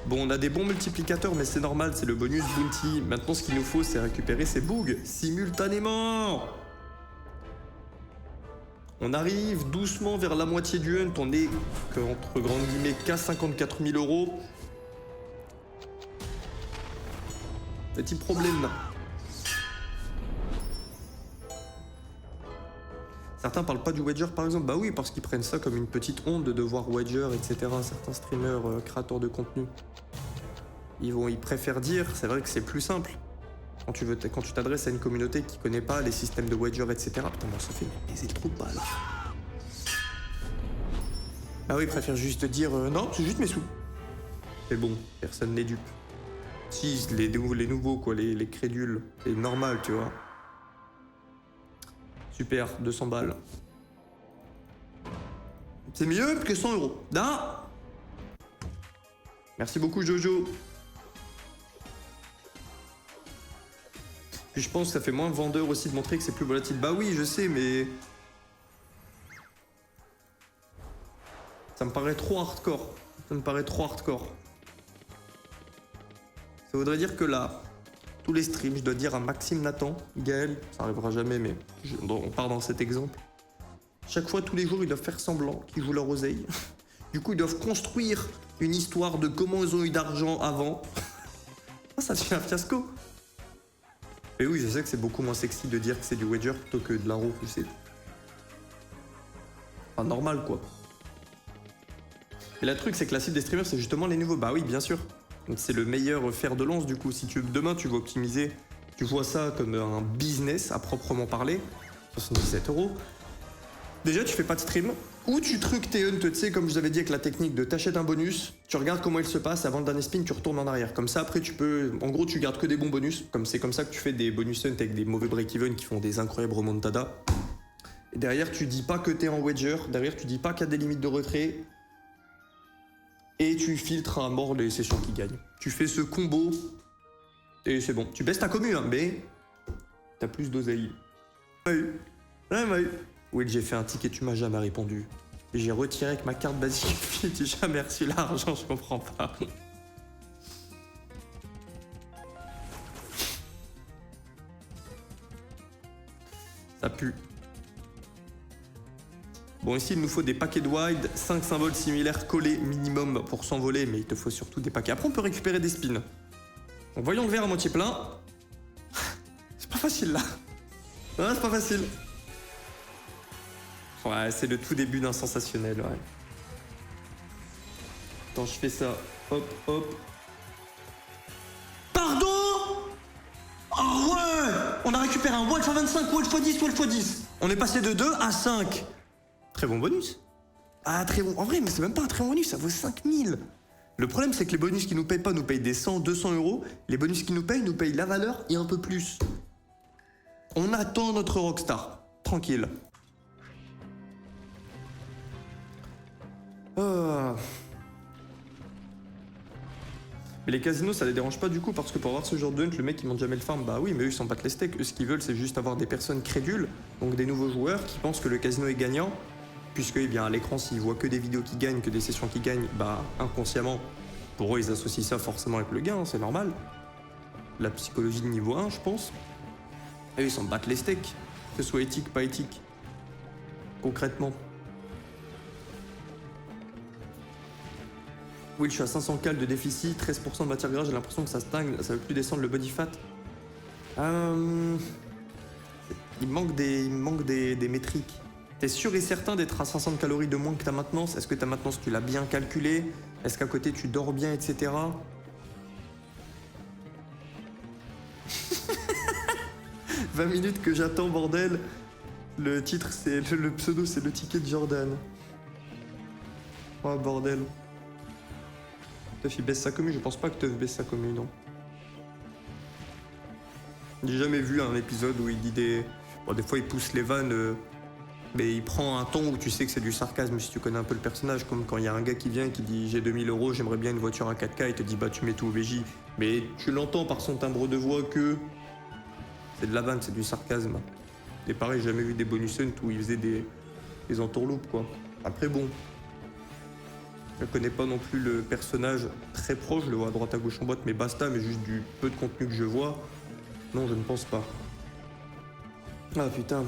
Speaker 1: Bon, on a des bons multiplicateurs, mais c'est normal, c'est le bonus bounty. Maintenant, ce qu'il nous faut, c'est récupérer ces bugs simultanément. On arrive doucement vers la moitié du hunt. On est, entre grandes guillemets, qu'à 54 000 €. Petit problème. Certains parlent pas du wager par exemple. Bah oui, parce qu'ils prennent ça comme une petite honte de devoir wager, etc. Certains streamers, créateurs de contenu. Ils préfèrent dire, c'est vrai que c'est plus simple. Quand tu t'adresses à une communauté qui connaît pas les systèmes de wager, etc. Putain, moi ça fait baiser le trou de balle. Ah oui, ils préfèrent juste dire non, c'est juste mes sous. Mais bon, personne n'est dupe. Si, les nouveaux, quoi, les crédules. Les normales, tu vois. Super, 200 balles. C'est mieux que 100 euros. Non. Merci beaucoup, Jojo. Puis je pense que ça fait moins vendeur aussi de montrer que c'est plus volatile. Bah oui, je sais, mais... Ça me paraît trop hardcore. Ça me paraît trop hardcore. Ça voudrait dire que là, tous les streams, je dois dire à Maxime Nathan, Gaël, ça arrivera jamais, mais on part dans cet exemple. Chaque fois, tous les jours, ils doivent faire semblant qu'ils jouent leur oseille. Du coup, ils doivent construire une histoire de comment ils ont eu d'argent avant. Ça devient un fiasco. Et oui, je sais que c'est beaucoup moins sexy de dire que c'est du wager plutôt que de la roue, tu sais. Enfin, normal, quoi. Et le truc, c'est que la cible des streamers, c'est justement les nouveaux. Bah oui, bien sûr. Donc c'est le meilleur fer de lance, du coup. Si demain, tu veux optimiser, tu vois ça comme un business à proprement parler, 77 €. Déjà, tu fais pas de stream, ou tu trucs tes hunts, tu sais, comme je vous avais dit avec la technique de t'achètes un bonus, tu regardes comment il se passe, avant le dernier spin, tu retournes en arrière. Comme ça, après, tu peux... En gros, tu gardes que des bons bonus, comme c'est comme ça que tu fais des bonus hunts avec des mauvais break-even qui font des incroyables remontadas. Et derrière, tu dis pas que t'es en wager, derrière, tu dis pas qu'il y a des limites de retrait, et tu filtres à mort les sessions qui gagnent. Tu fais ce combo, et c'est bon. Tu baisses ta commu, hein, mais t'as plus d'oseille. Ouais, ouais. Will, j'ai fait un ticket, tu m'as jamais répondu. J'ai retiré avec ma carte basique, j'ai jamais reçu l'argent, je comprends pas. Ça pue. Bon, ici, il nous faut des paquets de wide, 5 symboles similaires collés minimum pour s'envoler, mais il te faut surtout des paquets. Après, on peut récupérer des spins. Donc, voyons le verre à moitié plein. C'est pas facile, là. Non, c'est pas facile. Ouais, c'est le tout début d'un sensationnel, ouais. Attends, je fais ça. Hop, hop. Pardon? Oh ouais! On a récupéré un Wall x25, Wall x10, Wall x10. On est passé de 2 à 5. Très bon bonus. Ah, très bon. En vrai, mais c'est même pas un très bon bonus, ça vaut 5000. Le problème, c'est que les bonus qui nous payent pas nous payent des 100, 200 €. Les bonus qui nous payent la valeur et un peu plus. On attend notre Rockstar. Tranquille. Ah. Mais les casinos, ça les dérange pas du coup, parce que pour avoir ce genre de hunt, le mec il monte jamais le farm. Bah oui, mais eux ils s'en battent les steaks. Eux, ce qu'ils veulent, c'est juste avoir des personnes crédules, donc des nouveaux joueurs qui pensent que le casino est gagnant, puisque eh bien, à l'écran, s'ils voient que des vidéos qui gagnent, que des sessions qui gagnent, bah inconsciemment, pour eux ils associent ça forcément avec le gain, c'est normal. La psychologie de niveau 1, je pense. Et eux ils s'en battent les steaks, que ce soit éthique, pas éthique. Concrètement. Oui, je suis à 500 cal de déficit, 13% de matière grasse, j'ai l'impression que ça stagne, ça veut plus descendre le body fat. Il manque des métriques. T'es sûr et certain d'être à 500 calories de moins que ta maintenance? Est-ce que ta maintenance, tu l'as bien calculée? Est-ce qu'à côté, tu dors bien, etc. 20 minutes que j'attends, bordel. Le titre, c'est... Le pseudo, c'est le ticket de Jordan. Oh, bordel. Teuf, il baisse sa commu, je pense pas que Teuf baisse sa commu, non. J'ai jamais vu un épisode où il dit des... Bon, des fois il pousse les vannes, mais il prend un ton où tu sais que c'est du sarcasme si tu connais un peu le personnage, comme quand il y a un gars qui vient et qui dit j'ai 2000 €, j'aimerais bien une voiture à 4K, il te dit bah tu mets tout au VJ. Mais tu l'entends par son timbre de voix que c'est de la vanne, c'est du sarcasme. Et pareil, j'ai jamais vu des bonus hunt où il faisait des entourloupes, quoi. Après bon... Je ne connais pas non plus le personnage très proche, je le vois à droite à gauche en boîte, mais basta, mais juste du peu de contenu que je vois. Non, je ne pense pas. Ah putain.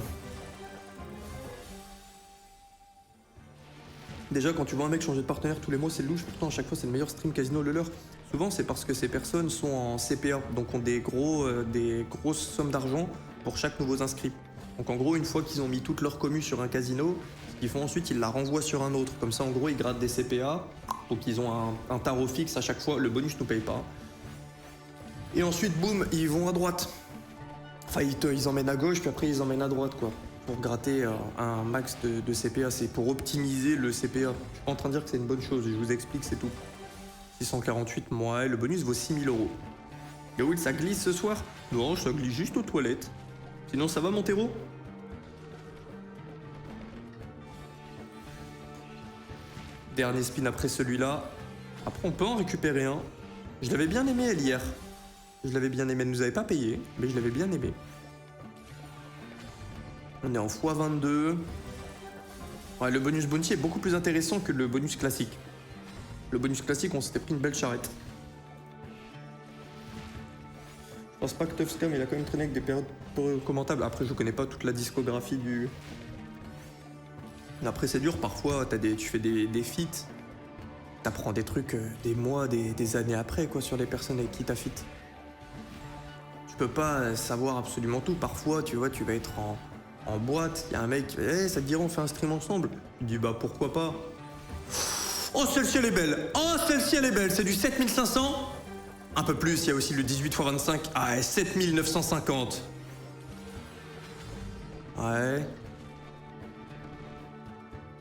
Speaker 1: Déjà, quand tu vois un mec changer de partenaire tous les mois, c'est louche, pourtant à chaque fois c'est le meilleur stream casino le leur. Souvent, c'est parce que ces personnes sont en CPA, donc ont des grosses sommes d'argent pour chaque nouveau inscrit. Donc en gros, une fois qu'ils ont mis toute leur commu sur un casino, ce qu'ils font ensuite, ils la renvoient sur un autre. Comme ça, en gros, ils grattent des CPA. Donc ils ont un tarot fixe à chaque fois. Le bonus ne paye pas. Et ensuite, boum, ils vont à droite. Enfin, ils emmènent à gauche, puis après, ils emmènent à droite, quoi. Pour gratter un max de CPA. C'est pour optimiser le CPA. Je suis pas en train de dire que c'est une bonne chose. Je vous explique, c'est tout. 648, moi, le bonus vaut 6000 €. Yo, ça glisse ce soir? Non, ça glisse juste aux toilettes. Sinon, ça va, Montero? Dernier spin après celui-là. Après, on peut en récupérer un. Je l'avais bien aimé, elle, hier. Je l'avais bien aimé. Elle nous avait pas payé, mais je l'avais bien aimé. On est en x22. Ouais, le bonus bounty est beaucoup plus intéressant que le bonus classique. Le bonus classique, on s'était pris une belle charrette. Je pense pas que Tough Scam, il a quand même traîné avec des périodes peu commentables. Après, je connais pas toute la discographie du... Après, c'est dur. Parfois, tu fais des feats. T'apprends des trucs des mois, des années après, quoi, sur les personnes avec qui t'as fit. Tu peux pas savoir absolument tout. Parfois, tu vois, tu vas être en boîte. Il y a un mec qui va dire, ça te dirait, on fait un stream ensemble. Tu dis, bah pourquoi pas. Oh, celle-ci, elle est belle. Oh, celle-ci, elle est belle. C'est du 7500. Un peu plus, il y a aussi le 18x25. Ah, 7950. Ouais.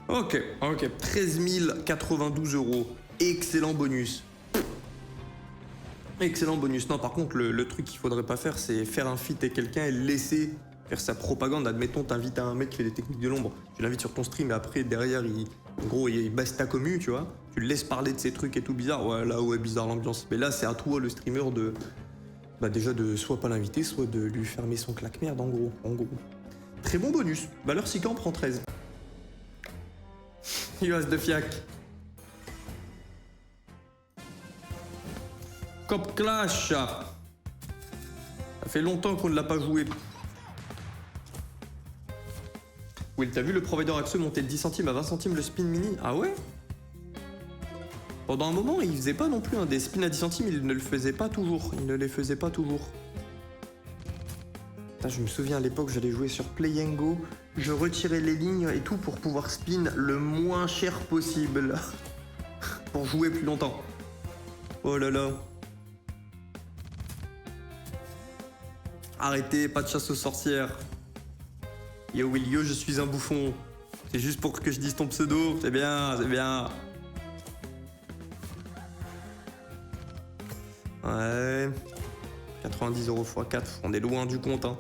Speaker 1: Ok. 13 092 €. Excellent bonus. Excellent bonus. Non, par contre, le truc qu'il faudrait pas faire, c'est faire un feat avec quelqu'un et le laisser faire sa propagande. Admettons, t'invites un mec qui fait des techniques de l'ombre. Tu l'invites sur ton stream et après, derrière, il baisse ta commu, tu vois. Tu le laisses parler de ces trucs et tout bizarre. Ouais, là, ouais, bizarre l'ambiance. Mais là, c'est à toi, le streamer, déjà de soit pas l'inviter, soit de lui fermer son claque-merde, en gros. Très bon bonus. Valeur Sika, on prend 13. US de Fiac. Cop Clash. Ça fait longtemps qu'on ne l'a pas joué. Will, t'as vu le provider Axeux monter de 10 centimes à 20 centimes le spin mini? Ah ouais? Pendant un moment, il faisait pas non plus des spins à 10 centimes, il ne le faisait pas toujours. Il ne les faisait pas toujours. Putain, je me souviens à l'époque, j'allais jouer sur Play and Go. Je retirais les lignes et tout pour pouvoir spin le moins cher possible. Pour jouer plus longtemps. Oh là là. Arrêtez, pas de chasse aux sorcières. Yo Will, yo, je suis un bouffon. C'est juste pour que je dise ton pseudo. C'est bien, c'est bien. Ouais. 90 € x 4. On est loin du compte, hein.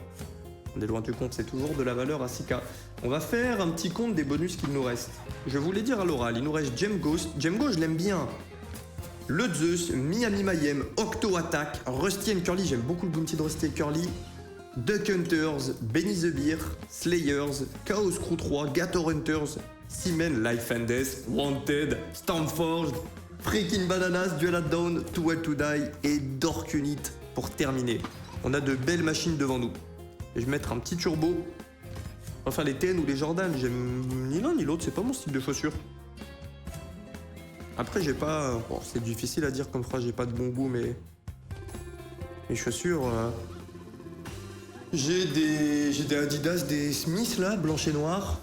Speaker 1: On est loin du compte, c'est toujours de la valeur à 6K. On va faire un petit compte des bonus qu'il nous reste. Je voulais dire à l'oral, il nous reste Gem Ghost. Gem Ghost, je l'aime bien. Le Zeus, Miami Mayhem, Octo Attack, Rusty and Curly. J'aime beaucoup le bounty de Rusty and Curly. Duck Hunters, Benny the Beer, Slayers, Chaos Crew 3, Gator Hunters, Seamen, Life and Death, Wanted, Stormforged, Freaking Bananas, Duel at Dawn, Too Well to Die et Dork Unit pour terminer. On a de belles machines devant nous. Et je vais mettre un petit turbo. Enfin les TN ou les Jordan, j'aime ni l'un ni l'autre, c'est pas mon style de chaussures. Après j'ai pas... Bon, c'est difficile à dire comme phrase, j'ai pas de bon goût, mais... Les chaussures... J'ai des Adidas, des Smith là, blanches et noires.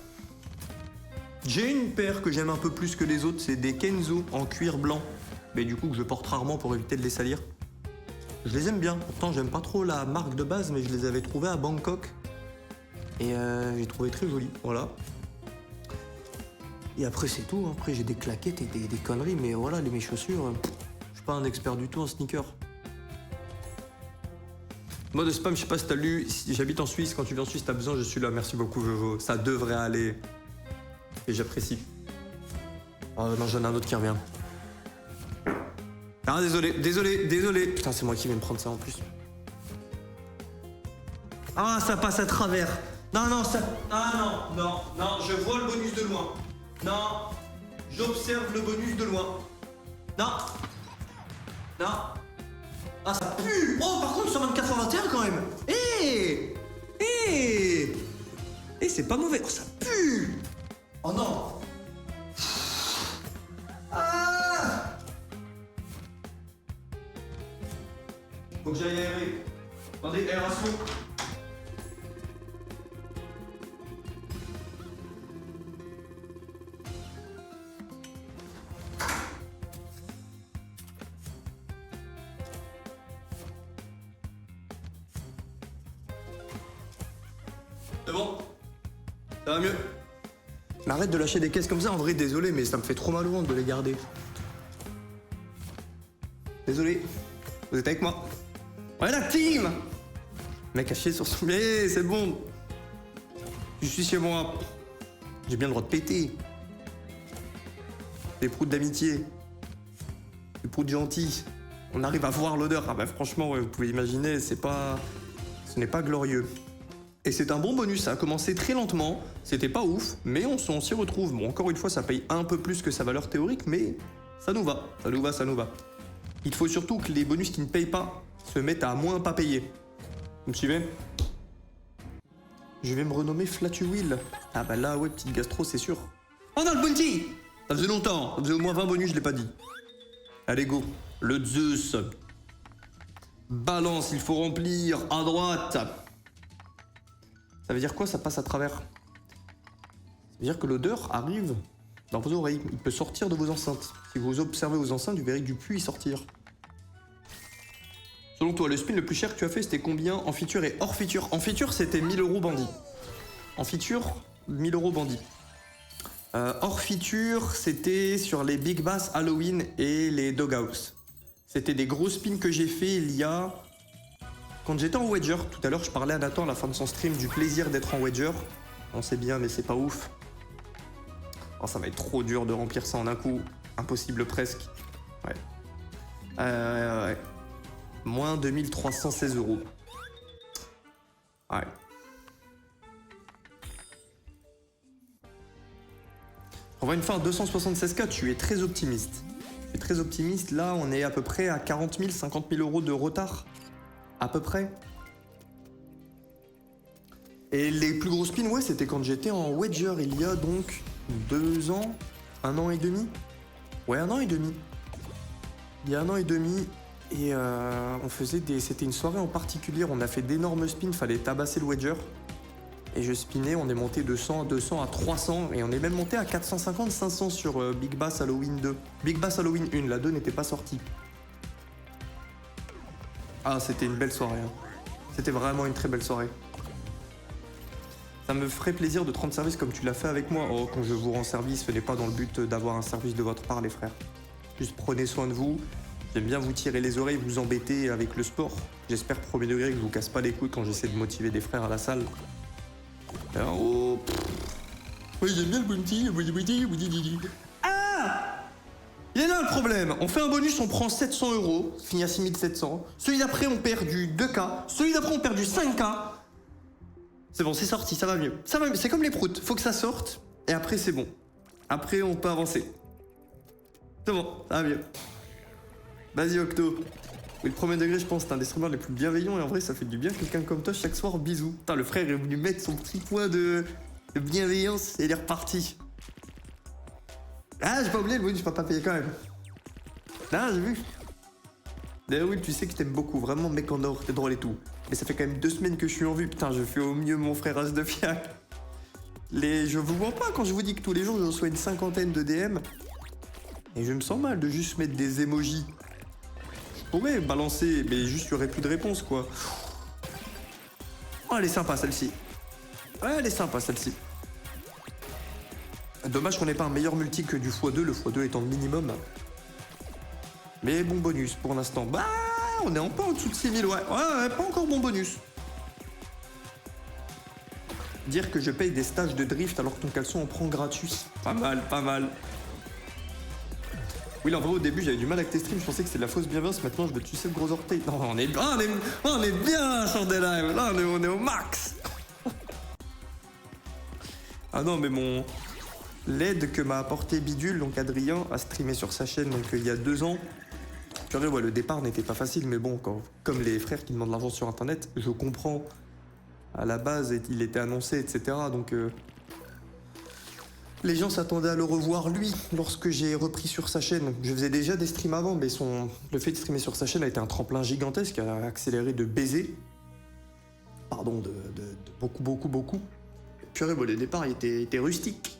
Speaker 1: J'ai une paire que j'aime un peu plus que les autres, c'est des Kenzo en cuir blanc. Mais du coup que je porte rarement pour éviter de les salir. Je les aime bien, pourtant j'aime pas trop la marque de base, mais je les avais trouvées à Bangkok. Et j'ai trouvé très jolies, voilà. Et après c'est tout, après j'ai des claquettes et des conneries, mais voilà, mes chaussures, je suis pas un expert du tout en sneakers. Mode spam, je sais pas si t'as lu, j'habite en Suisse, quand tu viens en Suisse, t'as besoin, je suis là, merci beaucoup Jojo, ça devrait aller. Et j'apprécie. Oh non, j'en ai un autre qui revient. Ah désolé. Putain, c'est moi qui vais me prendre ça en plus. Ah, ça passe à travers. Non, ça... Ah non, je vois le bonus de loin. Non, j'observe le bonus de loin. Non. Ah, ça pue. Oh, par contre, 124/21 quand même. C'est pas mauvais. Oh, ça pue. Oh non. Ah. Faut que j'aille aérer. Attendez, aération. C'est bon? Ça va mieux? Mais arrête de lâcher des caisses comme ça, en vrai, désolé, mais ça me fait trop mal au ventre de les garder. Désolé. Vous êtes avec moi? Ouais, la team. Le mec a chié sur son... Mais c'est bon. Je suis chez moi. J'ai bien le droit de péter. Des proutes d'amitié. Des proutes gentilles. On arrive à voir l'odeur. Ah bah franchement, ouais, vous pouvez imaginer, c'est pas... Ce n'est pas glorieux. Et c'est un bon bonus, ça a commencé très lentement, c'était pas ouf, mais on s'y retrouve. Bon, encore une fois, ça paye un peu plus que sa valeur théorique, mais ça nous va, ça nous va, ça nous va. Il faut surtout que les bonus qui ne payent pas se mettent à moins pas payer. Vous me suivez? Je vais me renommer Flatuil. Ah bah là, ouais, petite gastro, c'est sûr. On a le bounty! Ça faisait longtemps, ça faisait au moins 20 bonus, je l'ai pas dit. Allez, go. Le Zeus. Balance, il faut remplir à droite. Ça veut dire quoi, ça passe à travers? Ça veut dire que l'odeur arrive dans vos oreilles. Il peut sortir de vos enceintes. Si vous observez vos enceintes, vous verrez que du puits y sortir. Selon toi, le spin le plus cher que tu as fait, c'était combien en feature et hors feature? En feature, c'était 1000 € bandit. En feature, 1000 € bandit. Hors feature, c'était sur les Big Bass Halloween et les Doghouse. C'était des gros spins que j'ai fait il y a... Quand j'étais en Wedger, tout à l'heure, je parlais à Nathan à la fin de son stream du plaisir d'être en Wedger. On sait bien, mais c'est pas ouf. Oh, ça va être trop dur de remplir ça en un coup. Impossible presque. Ouais. Ouais. Moins 2316 €. Ouais. On voit une fin à 276K, tu es très optimiste. Tu es très optimiste. Là, on est à peu près à 40 000, 50 000 € de retard. À peu près. Et les plus gros spins, ouais, c'était quand j'étais en Wedger, il y a donc 2 ans, 1 an et demi. Ouais, 1 an et demi. Il y a 1 an et demi, et on faisait des... C'était une soirée en particulier, on a fait d'énormes spins, fallait tabasser le Wedger. Et je spinnais, on est monté de 100 à 200 à 300, et on est même monté à 450, 500 sur Big Bass Halloween 2. Big Bass Halloween 1, la 2 n'était pas sortie. Ah, c'était une belle soirée. Hein. C'était vraiment une très belle soirée. Ça me ferait plaisir de te rendre service comme tu l'as fait avec moi. Oh, quand je vous rends service, ce n'est pas dans le but d'avoir un service de votre part, les frères. Juste prenez soin de vous. J'aime bien vous tirer les oreilles, vous embêter avec le sport. J'espère, premier degré, que je vous casse pas les couilles quand j'essaie de motiver des frères à la salle. Alors, oh... Oui, j'aime bien le bounty. Ah! Il est là le problème. On fait un bonus, on prend 700 €, finit à 6700. Celui d'après, on perd du 2K. Celui d'après, on perd du 5K. C'est bon, c'est sorti, ça va mieux. Ça va mieux, c'est comme les proutes. Faut que ça sorte, et après, c'est bon. Après, on peut avancer. C'est bon, ça va mieux. Vas-y, Octo. Oui, le premier degré, je pense, c'est un des streamers les plus bienveillants, et en vrai, ça fait du bien quelqu'un comme toi chaque soir. Bisous. Putain, le frère est venu mettre son petit point de bienveillance, et il est reparti. Ah, j'ai pas oublié le bonus, je peux pas payer quand même. Ah, j'ai vu. D'ailleurs, oui, tu sais que je t'aime beaucoup, vraiment, mec en or, t'es drôle et tout. Mais ça fait quand même 2 semaines que je suis en vue, putain, je fais au mieux mon frère As de Fiac. Je vous vois pas quand je vous dis que tous les jours, je reçois une 50aine de DM. Et je me sens mal de juste mettre des emojis. Je pourrais balancer, mais juste il y aurait plus de réponse, quoi. Oh, elle est sympa, celle-ci. Ouais, elle est sympa, celle-ci. Dommage qu'on n'ait pas un meilleur multi que du x2, le x2 étant le minimum. Mais bon bonus pour l'instant. Bah, on est un peu en dessous de 6000, ouais. Ouais, pas encore bon bonus. Dire que je paye des stages de drift alors que ton caleçon on prend gratuit. Pas mal, pas mal. Oui, là, en vrai, au début, j'avais du mal avec tes streams. Je pensais que c'était de la fausse bienveillance. Maintenant, je veux sucer le gros orteil. Non, on est bien sur des lives. Là, on est au max. Ah non, mais mon... L'aide que m'a apporté Bidule, donc Adrien, a streamé sur sa chaîne donc il y a 2 ans. Purée, ouais, le départ n'était pas facile, mais bon, comme les frères qui demandent l'argent sur internet, je comprends. À la base, il était annoncé, etc. Donc les gens s'attendaient à le revoir lui lorsque j'ai repris sur sa chaîne. Je faisais déjà des streams avant, mais le fait de streamer sur sa chaîne a été un tremplin gigantesque, a accéléré de baiser. Pardon, de beaucoup. Purée, bon, le départ était rustique.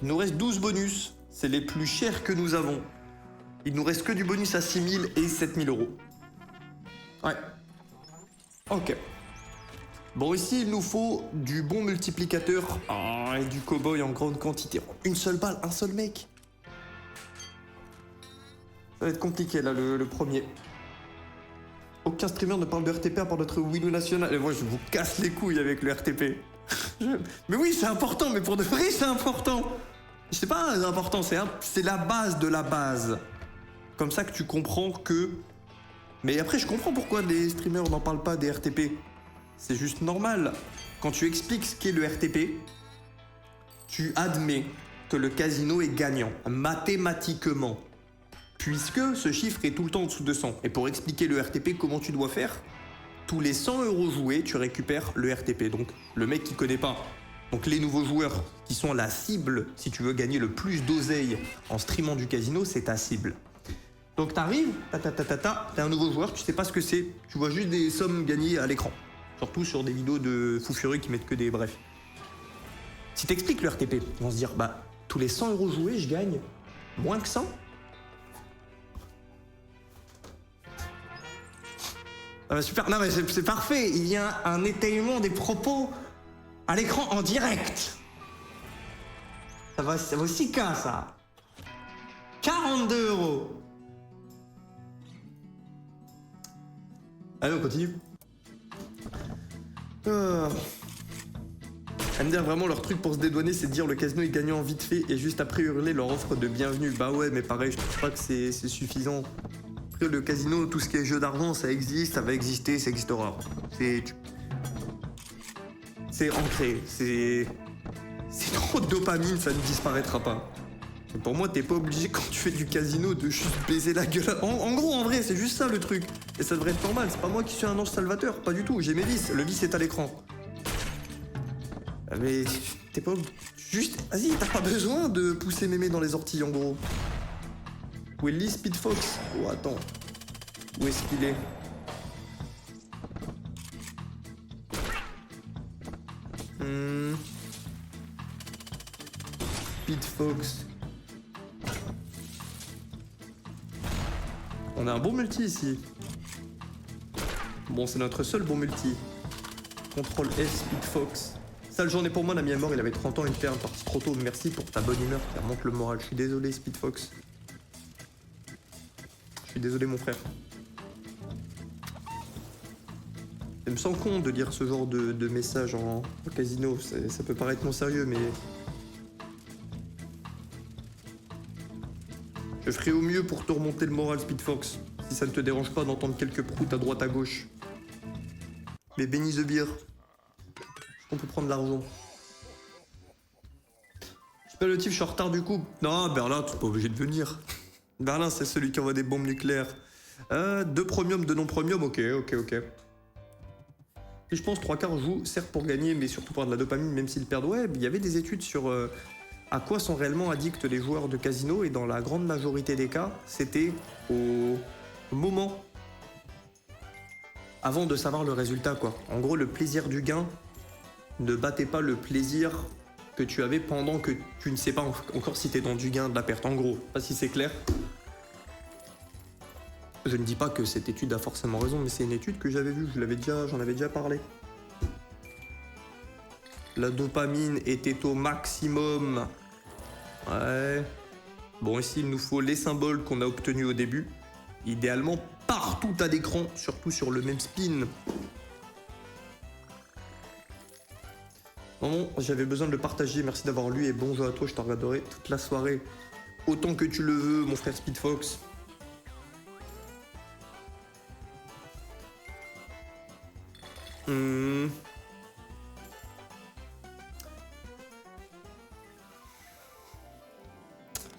Speaker 1: Il nous reste 12 bonus, c'est les plus chers que nous avons. Il nous reste que du bonus à 6000 et 7000 €. Ouais. Ok. Bon, ici, il nous faut du bon multiplicateur et du cow-boy en grande quantité. Une seule balle, un seul mec. Ça va être compliqué, là, le premier. Aucun streamer ne parle de RTP à part notre Willow national. Et moi, je vous casse les couilles avec le RTP. Mais oui, c'est important, mais pour de vrai, c'est important. C'est pas important, c'est la base de la base. Comme ça que tu comprends que... Mais après, je comprends pourquoi les streamers n'en parlent pas des RTP. C'est juste normal. Quand tu expliques ce qu'est le RTP, tu admets que le casino est gagnant, mathématiquement. Puisque ce chiffre est tout le temps en dessous de 100. Et pour expliquer le RTP, comment tu dois faire? Tous les 100 € joués, tu récupères le RTP. Donc, le mec qui connaît pas. Donc, les nouveaux joueurs qui sont la cible, si tu veux gagner le plus d'oseille en streamant du casino, c'est ta cible. Donc, t'arrives, t'es un nouveau joueur, tu sais pas ce que c'est. Tu vois juste des sommes gagnées à l'écran. Surtout sur des vidéos de fous furieux qui mettent que des brefs. Si t'expliques le RTP, ils vont se dire, bah, tous les 100 € joués, je gagne moins que 100. Ah bah super, non mais c'est parfait, il y a un étalement des propos à l'écran en direct. Ça vaut 6K ça. 42 €. Allez, on continue. MDR, vraiment leur truc pour se dédouaner, c'est de dire le casino est gagnant vite fait et juste après hurler leur offre de bienvenue. Bah ouais, mais pareil, je trouve pas que c'est suffisant. Après, le casino, tout ce qui est jeu d'argent, ça existe, ça va exister, ça existera. C'est ancré, c'est trop de dopamine, ça ne disparaîtra pas. Et pour moi, t'es pas obligé quand tu fais du casino de juste baiser la gueule. En gros, en vrai, c'est juste ça le truc. Et ça devrait être normal, c'est pas moi qui suis un ange salvateur, pas du tout, j'ai mes vices, le vice est à l'écran. Mais t'es pas... Juste, vas-y, t'as pas besoin de pousser mémé dans les orties, en gros. Où est Lee Speed Fox? Oh, attends. Où est-ce qu'il est? Speed Fox. On a un bon multi ici. Bon, c'est notre seul bon multi. Contrôle S, Speed Fox. Sale journée pour moi, l'ami est mort, il avait 30 ans, une ferme partie trop tôt. Merci pour ta bonne humeur, ça remonte le moral. Je suis désolé, Speed Fox. Je suis désolé, mon frère. Ça me sent con de lire ce genre de message en casino. Ça peut paraître non sérieux, mais... Je ferai au mieux pour te remonter le moral, Speed Fox. Si ça ne te dérange pas d'entendre quelques proutes à droite à gauche. Mais Benny the Beer. On peut prendre l'argent. Je suis pas le type, je suis en retard du coup. Non, Berlin, t'es pas obligé de venir. Berlin, c'est celui qui envoie des bombes nucléaires. 2 premium, 2 non premium, ok. Et je pense 3/4 jouent certes pour gagner, mais surtout pour avoir de la dopamine, même s'ils perdent. Ouais, il y avait des études sur à quoi sont réellement addicts les joueurs de casino, et dans la grande majorité des cas, c'était au moment avant de savoir le résultat, quoi. En gros, le plaisir du gain ne battait pas le plaisir que tu avais pendant que tu ne sais pas encore si t'es dans du gain, de la perte. En gros, pas si c'est clair. Je ne dis pas que cette étude a forcément raison, mais c'est une étude que j'avais vue, j'en avais déjà parlé. La dopamine était au maximum. Ouais. Bon, ici, il nous faut les symboles qu'on a obtenus au début. Idéalement, partout à l'écran, surtout sur le même spin. Non, j'avais besoin de le partager, merci d'avoir lu et bon jeu à toi, je te regarderai toute la soirée. Autant que tu le veux, mon frère Speed Fox.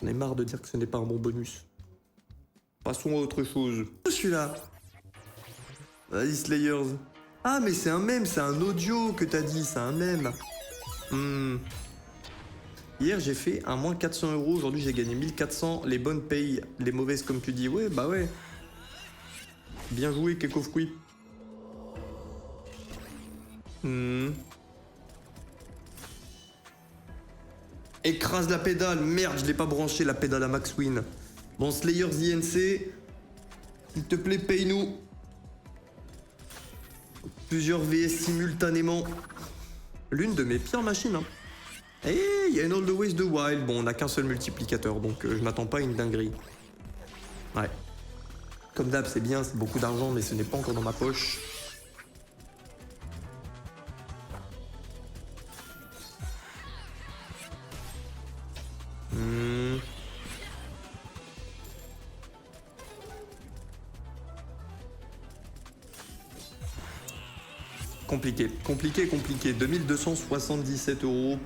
Speaker 1: J'en ai marre de dire que ce n'est pas un bon bonus. Passons à autre chose. Celui-là. Vas-y, Slayers. Ah, mais c'est un mème, c'est un audio que t'as dit, c'est un mème. Hier, j'ai fait un moins 400 €, aujourd'hui j'ai gagné 1400. Les bonnes payent, les mauvaises comme tu dis. Ouais, bah ouais. Bien joué, Keko Fruit. Écrase la pédale, merde, je l'ai pas branché la pédale à Max Win. Bon, Slayers INC, s'il te plaît, paye-nous. Plusieurs VS simultanément. L'une de mes pires machines, hein. Et il y a une All the Ways de Wild. Bon, on n'a qu'un seul multiplicateur, donc je m'attends pas à une dinguerie. Ouais. Comme d'hab, c'est bien, c'est beaucoup d'argent, mais ce n'est pas encore dans ma poche. Compliqué, compliqué, compliqué. 2277 €.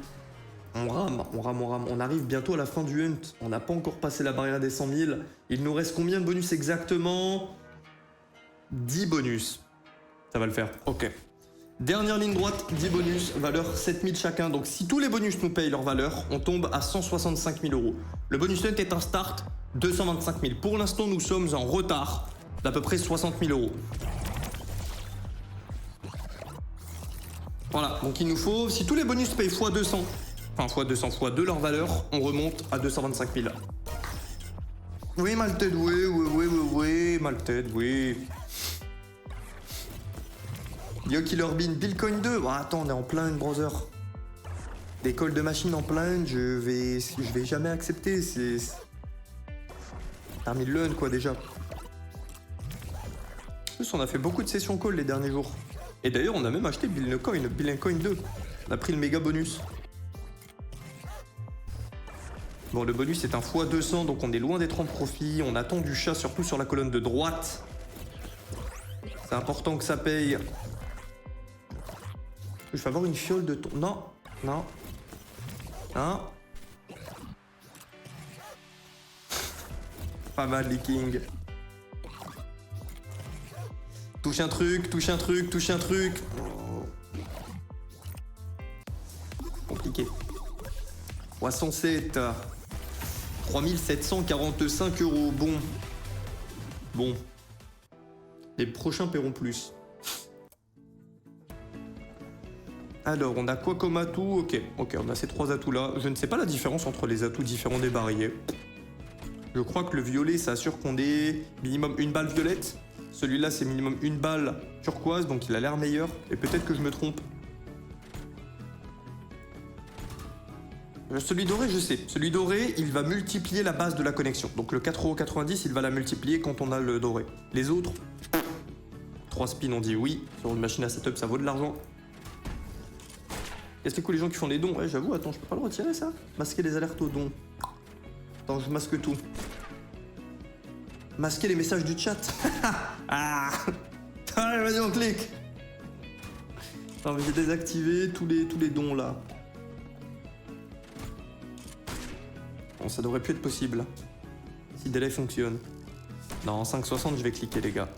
Speaker 1: On rame, on rame, on rame. On arrive bientôt à la fin du hunt. On n'a pas encore passé la barrière des 100 000. Il nous reste combien de bonus exactement? 10 bonus. Ça va le faire. Ok. Dernière ligne droite, 10 bonus, valeur 7000 chacun. Donc si tous les bonus nous payent leur valeur, on tombe à 165 000 €. Le bonus hunt est un start 225 000. Pour l'instant, nous sommes en retard d'à peu près 60 000 €. Voilà, donc il nous faut, si tous les bonus payent x200, enfin x200, x2 leur valeur, on remonte à 225 000. Oui, Malted, oui, Malted, oui. Yo Killer Bean, Bitcoin 2. Oh, attends, on est en plein browser. Des calls de machine en plein, je vais jamais accepter. C'est termine le quoi déjà. En plus, on a fait beaucoup de sessions call les derniers jours. Et d'ailleurs, on a même acheté Bitcoin 2. On a pris le méga bonus. Bon, le bonus est un x200, donc on est loin d'être en profit. On attend du chat, surtout sur la colonne de droite. C'est important que ça paye. Je vais avoir une fiole de ton... Non, non. Hein? Pas mal, les kings. Touche un truc, touche un truc, touche un truc. Oh. Compliqué. 307. 3745 €. Bon. Bon. Les prochains paieront plus. Alors, on a quoi comme atout? Ok, on a ces 3 atouts-là. Je ne sais pas la différence entre les atouts différents des barillet. Je crois que le violet, ça assure qu'on ait minimum une balle violette. Celui-là, c'est minimum une balle turquoise, donc il a l'air meilleur. Et peut-être que je me trompe. Celui doré, je sais. Celui doré, il va multiplier la base de la connexion. Donc le 4,90 €, il va la multiplier quand on a le doré. Les autres, 3 spins, on dit oui. Sur une machine à setup, ça vaut de l'argent. Est-ce que c'est cool les gens qui font des dons? Ouais, j'avoue, attends, je peux pas le retirer ça? Masquer les alertes aux dons. Attends, je masque tout. Masquer les messages du chat. Ah, allez, vas-y, on clique. Alors, j'ai désactivé tous les dons là. Bon, ça devrait plus être possible. Si délai fonctionne. Non, 5,60, je vais cliquer, les gars.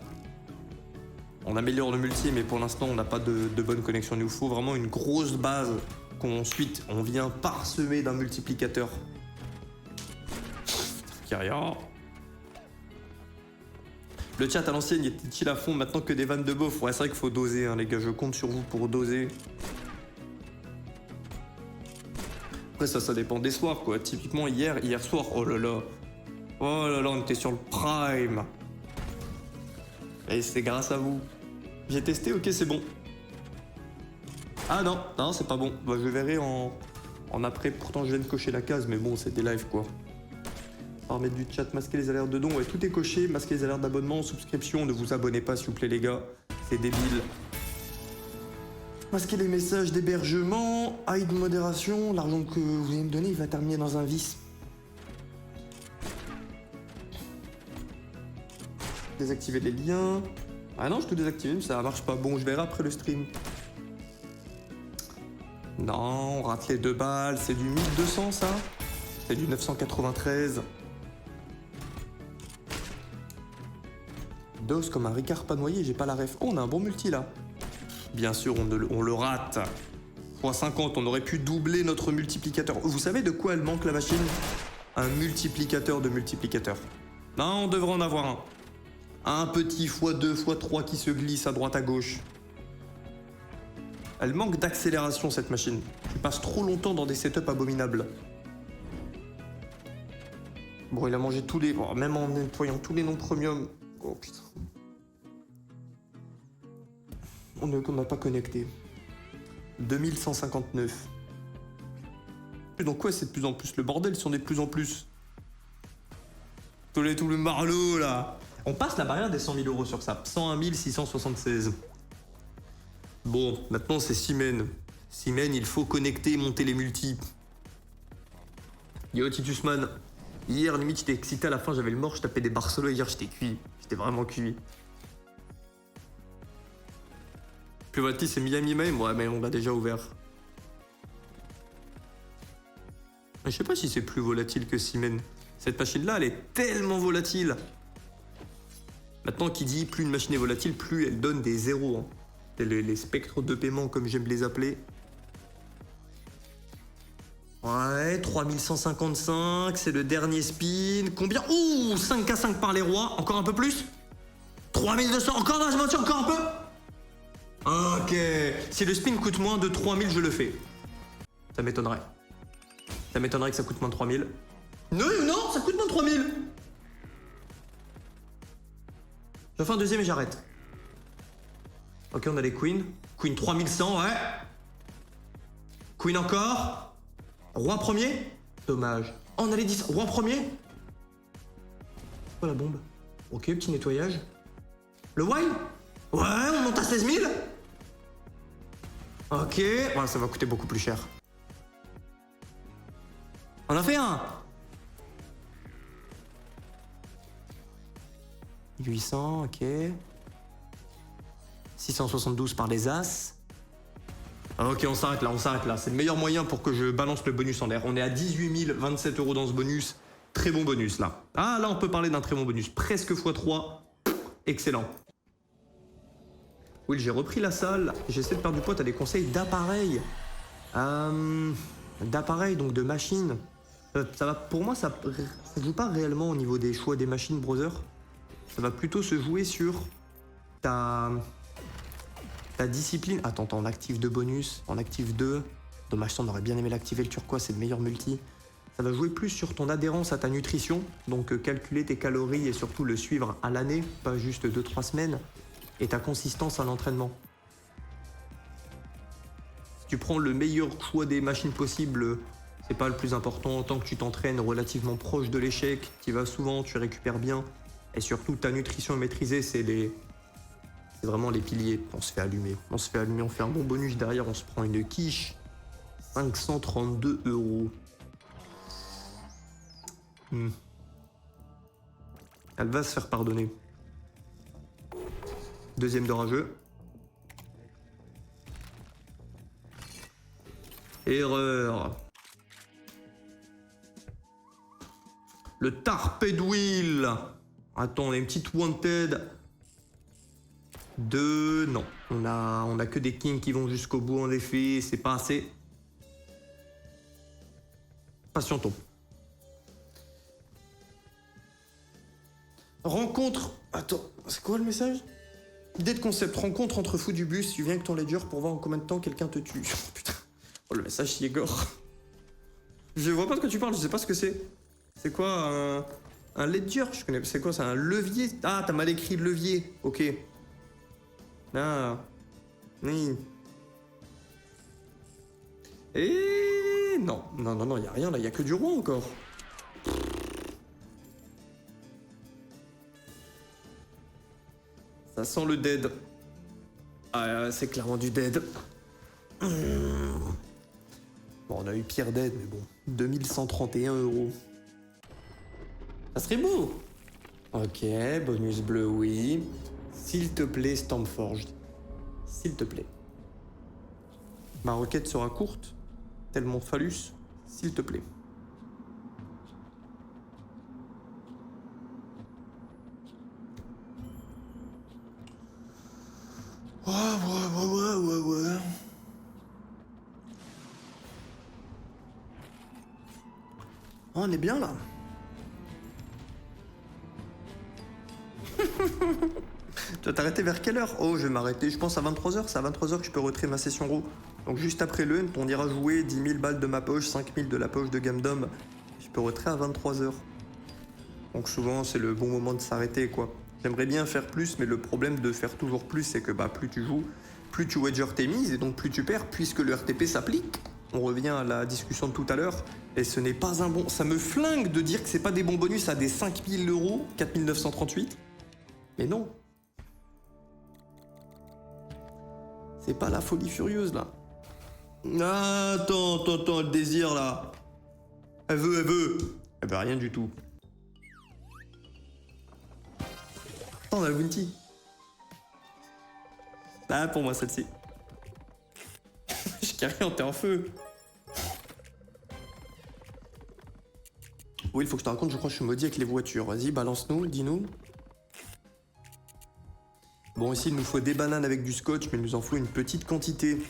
Speaker 1: On améliore le multi, mais pour l'instant, on n'a pas de bonne connexion. Il nous faut vraiment une grosse base qu'ensuite, on vient parsemer d'un multiplicateur. Qui a rien. Le chat à l'ancienne, il était chill à fond, maintenant que des vannes de beauf. Ouais, c'est vrai qu'il faut doser, hein, les gars. Je compte sur vous pour doser. Après, ça dépend des soirs, quoi. Typiquement, hier soir, oh là là. Oh là là, on était sur le prime. Et c'est grâce à vous. J'ai testé, ok, c'est bon. Ah non, non, c'est pas bon. Bah, je verrai en après. Pourtant, je viens de cocher la case, mais bon, c'est des lives, quoi. On va remettre du chat, masquer les alertes de dons. Ouais, tout est coché. Masquer les alertes d'abonnement, subscription. Ne vous abonnez pas, s'il vous plaît, les gars. C'est débile. Masquer les messages d'hébergement. Hide modération. L'argent que vous allez me donner, il va terminer dans un vice. Désactiver les liens. Ah non, je te désactive, mais ça marche pas. Bon, je verrai après le stream. Non, on rate les 2 balles. C'est du 1200, ça? C'est du 993. Dose comme un Ricard pas noyé, j'ai pas la ref. Oh, on a un bon multi, là. Bien sûr, on le rate. x50, on aurait pu doubler notre multiplicateur. Vous savez de quoi elle manque, la machine? Un multiplicateur de multiplicateur. Non, on devrait en avoir un. Un petit x2, x3 qui se glisse à droite à gauche. Elle manque d'accélération, cette machine. Tu passes trop longtemps dans des setups abominables. Bon, il a mangé tous les... Oh, même en nettoyant tous les noms premium. Oh, putain. On n'a pas connecté. 2159. Donc quoi, c'est de plus en plus le bordel si on est de plus en plus. Tout le marlot, là. On passe la barrière des 100 000 euros sur ça. 101 676. Bon, maintenant c'est Simen. Simen, il faut connecter, monter les multis. Yo Titusman, hier limite j'étais excité à la fin, j'avais le mort, je tapais des Barcelos et hier j'étais cuit. J'étais vraiment cuit. Plus volatile c'est Miami même, ouais mais on l'a déjà ouvert. Je sais pas si c'est plus volatile que Simen. Cette machine là elle est tellement volatile. Maintenant qui dit plus une machine est volatile, plus elle donne des zéros. Hein. C'est les spectres de paiement comme j'aime les appeler. Ouais, 3155, c'est le dernier spin. Combien? Ouh, 5K5 par les rois. Encore un peu plus? 3200, encore dans la mentir, encore un peu? Ok. Si le spin coûte moins de 3000, je le fais. Ça m'étonnerait. Ça m'étonnerait que ça coûte moins de 3000. Non, non, ça coûte moins de 3000. Je fais un deuxième et j'arrête. Ok, on a les queens. Queen 3100, ouais. Queen encore. Roi premier? Dommage. Oh, on a les 10. Roi premier? Oh la bombe. Ok, petit nettoyage. Le wild? Ouais, on monte à 16 000. Ok. Ouais, ça va coûter beaucoup plus cher. On a fait un. 800, ok. 672 par les as. Ok, on s'arrête là. C'est le meilleur moyen pour que je balance le bonus en l'air. On est à 18 027 euros dans ce bonus. Très bon bonus là. Ah, là, on peut parler d'un très bon bonus. Presque x3. Excellent. Oui, j'ai repris la salle. J'essaie de perdre du poids. T'as des conseils d'appareil. D'appareil, donc de machines. Ça va, pour moi, ça joue pas réellement au niveau des choix des machines, brother. Ça va plutôt se jouer sur ta discipline. Attends, en active 2 bonus, en active 2. Dommage, ça, on aurait bien aimé l'activer, le turquoise, c'est le meilleur multi. Ça va jouer plus sur ton adhérence à ta nutrition, donc calculer tes calories et surtout le suivre à l'année, pas juste 2-3 semaines, et ta consistance à l'entraînement. Si tu prends le meilleur choix des machines possibles, c'est pas le plus important. Tant que tu t'entraînes relativement proche de l'échec, tu y vas souvent, tu récupères bien, et surtout ta nutrition maîtrisée, c'est vraiment les piliers. On se fait allumer, on fait un bon bonus derrière, on se prend une quiche. 532 euros. Elle va se faire pardonner. Deuxième de rageux. Erreur. Le Tarped Wheel. Attends, on a une petite wanted. Non. On a que des kings qui vont jusqu'au bout en effet. C'est pas assez. Patientons. Rencontre. Attends, c'est quoi le message? Idée de concept. Rencontre entre fous du bus. Tu viens avec ton ledger pour voir en combien de temps quelqu'un te tue. Putain. Oh, le message y est gore. Je vois pas de quoi tu parles. Je sais pas ce que c'est. C'est quoi un ledger? Je connais. C'est quoi? C'est un levier? Ah, t'as mal écrit le levier. Ok. Ah. Oui. Et non, y a rien là. Y a que du roi encore. Ça sent le dead. Ah, c'est clairement du dead. Bon, on a eu pire dead, mais bon. 2131 euros. Ça serait beau. Ok, bonus bleu, oui. S'il te plaît, Stormforged. S'il te plaît. Ma requête sera courte, tellement phallus. S'il te plaît. Ouais. Oh, on est bien là. Tu vas t'arrêter vers quelle heure? Oh, je vais m'arrêter, je pense à 23h. C'est à 23h que je peux retirer ma session raw. Donc juste après le hunt, on ira jouer 10 000 balles de ma poche, 5 000 de la poche de Gamdom. Je peux retirer à 23h. Donc souvent, c'est le bon moment de s'arrêter, quoi. J'aimerais bien faire plus, mais le problème de faire toujours plus, c'est que plus tu joues, plus tu wager tes mises, et donc plus tu perds, puisque le RTP s'applique. On revient à la discussion de tout à l'heure, et ce n'est pas un bon... Ça me flingue de dire que c'est pas des bons bonus à des 5 000 euros, 4 938. Mais non. C'est pas la folie furieuse, là. Ah, attends, le désir, là. Elle veut. Eh ben, rien du tout. Attends, on a le Bounty. Ah, pour moi, celle-ci. Je carré, t'es en feu. Oui, il faut que je te raconte, je crois que je suis maudit avec les voitures. Vas-y, balance-nous, dis-nous. Bon, ici, il nous faut des bananes avec du scotch, mais il nous en faut une petite quantité.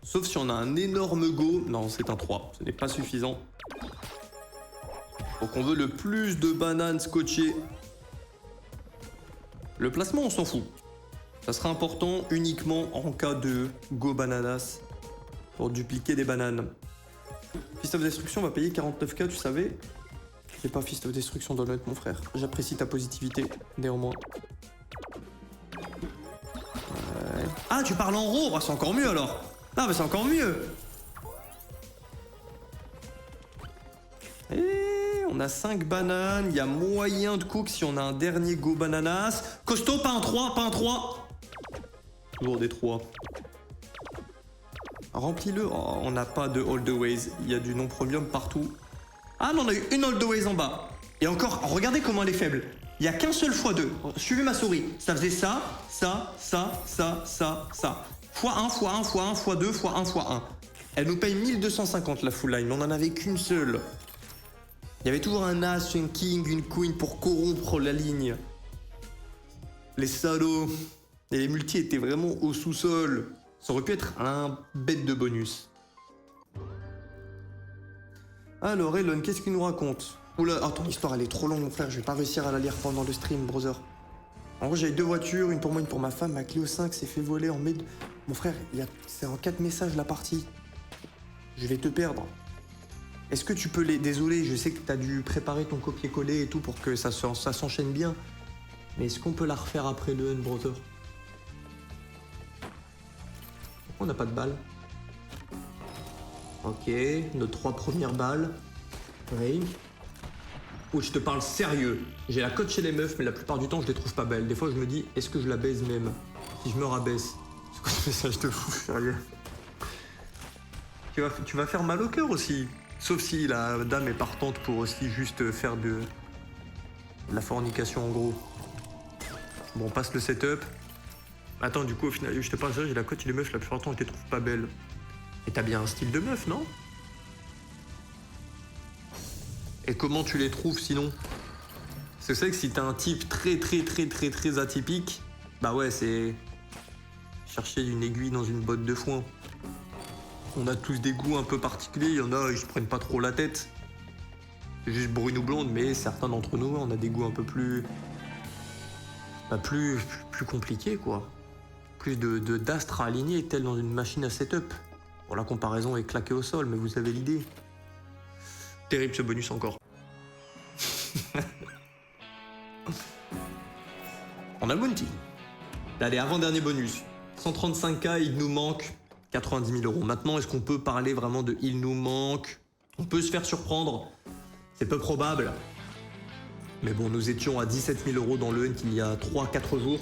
Speaker 1: Sauf si on a un énorme go. Non, c'est un 3, ce n'est pas suffisant. Donc on veut le plus de bananes scotchées. Le placement, on s'en fout. Ça sera important uniquement en cas de go bananas pour dupliquer des bananes. Fist of Destruction va payer 49K, tu savais? J'ai pas Fist of Destruction dans le net, mon frère. J'apprécie ta positivité, néanmoins. Ah, tu parles en raw, bah, c'est encore mieux alors. Ah, mais c'est encore mieux. Et on a 5 bananes, il y a moyen de cook si on a un dernier go bananas. Costaud, pas un 3, pas un 3. Toujours des 3. Remplis-le. Oh, on n'a pas de all the ways, il y a du non premium partout. Ah non, on a eu une all the ways en bas. Et encore, regardez comment elle est faible. Il n'y a qu'un seul x2. Suivez ma souris. Ça faisait ça, ça, ça, ça, ça, ça. x1, x1, x1, x2, x1, x1. Elle nous paye 1250 la full line, mais on n'en avait qu'une seule. Il y avait toujours un as, un king, une queen pour corrompre la ligne. Les salauds. Et les multis étaient vraiment au sous-sol. Ça aurait pu être un bête de bonus. Alors, Elon, qu'est-ce qu'il nous raconte? Oula, attends, l'histoire elle est trop longue, mon frère. Je vais pas réussir à la lire pendant le stream, brother. En gros, j'avais 2 voitures, une pour moi, une pour ma femme. Ma Clio 5 s'est fait voler en mai. Mon frère, c'est en 4 messages la partie. Je vais te perdre. Est-ce que tu peux les... Désolé, je sais que t'as dû préparer ton copier-coller et tout pour que ça s'enchaîne bien. Mais est-ce qu'on peut la refaire après le brother? Pourquoi on n'a pas de balles? Ok, nos 3 premières balles. Oui. Oh, je te parle sérieux. J'ai la cote chez les meufs, mais la plupart du temps, je les trouve pas belles. Des fois, je me dis, est-ce que je la baise même? Si je me rabaisse. C'est quoi ce message de fou, sérieux? Tu vas faire mal au cœur aussi. Sauf si la dame est partante pour aussi juste faire de la fornication, en gros. Bon, on passe le setup. Attends, du coup, au final, je te parle sérieux, j'ai la cote chez les meufs, la plupart du temps, je les trouve pas belles. Et t'as bien un style de meuf, non? Et comment tu les trouves sinon? C'est vrai que si t'as un type très atypique, bah ouais, c'est chercher une aiguille dans une botte de foin. On a tous des goûts un peu particuliers, il y en a, ils se prennent pas trop la tête. C'est juste brune ou blonde, mais certains d'entre nous, on a des goûts un peu plus... Bah plus compliqués, quoi. Plus d'astres à aligner, tel dans une machine à setup. Bon, la comparaison est claquée au sol, mais vous avez l'idée. Terrible ce bonus encore. On a le bounty. Allez, avant-dernier bonus. 135K, il nous manque 90 000 euros. Maintenant, est-ce qu'on peut parler vraiment de il nous manque? On peut se faire surprendre. C'est peu probable. Mais bon, nous étions à 17 000 euros dans le hunt il y a 3-4 jours.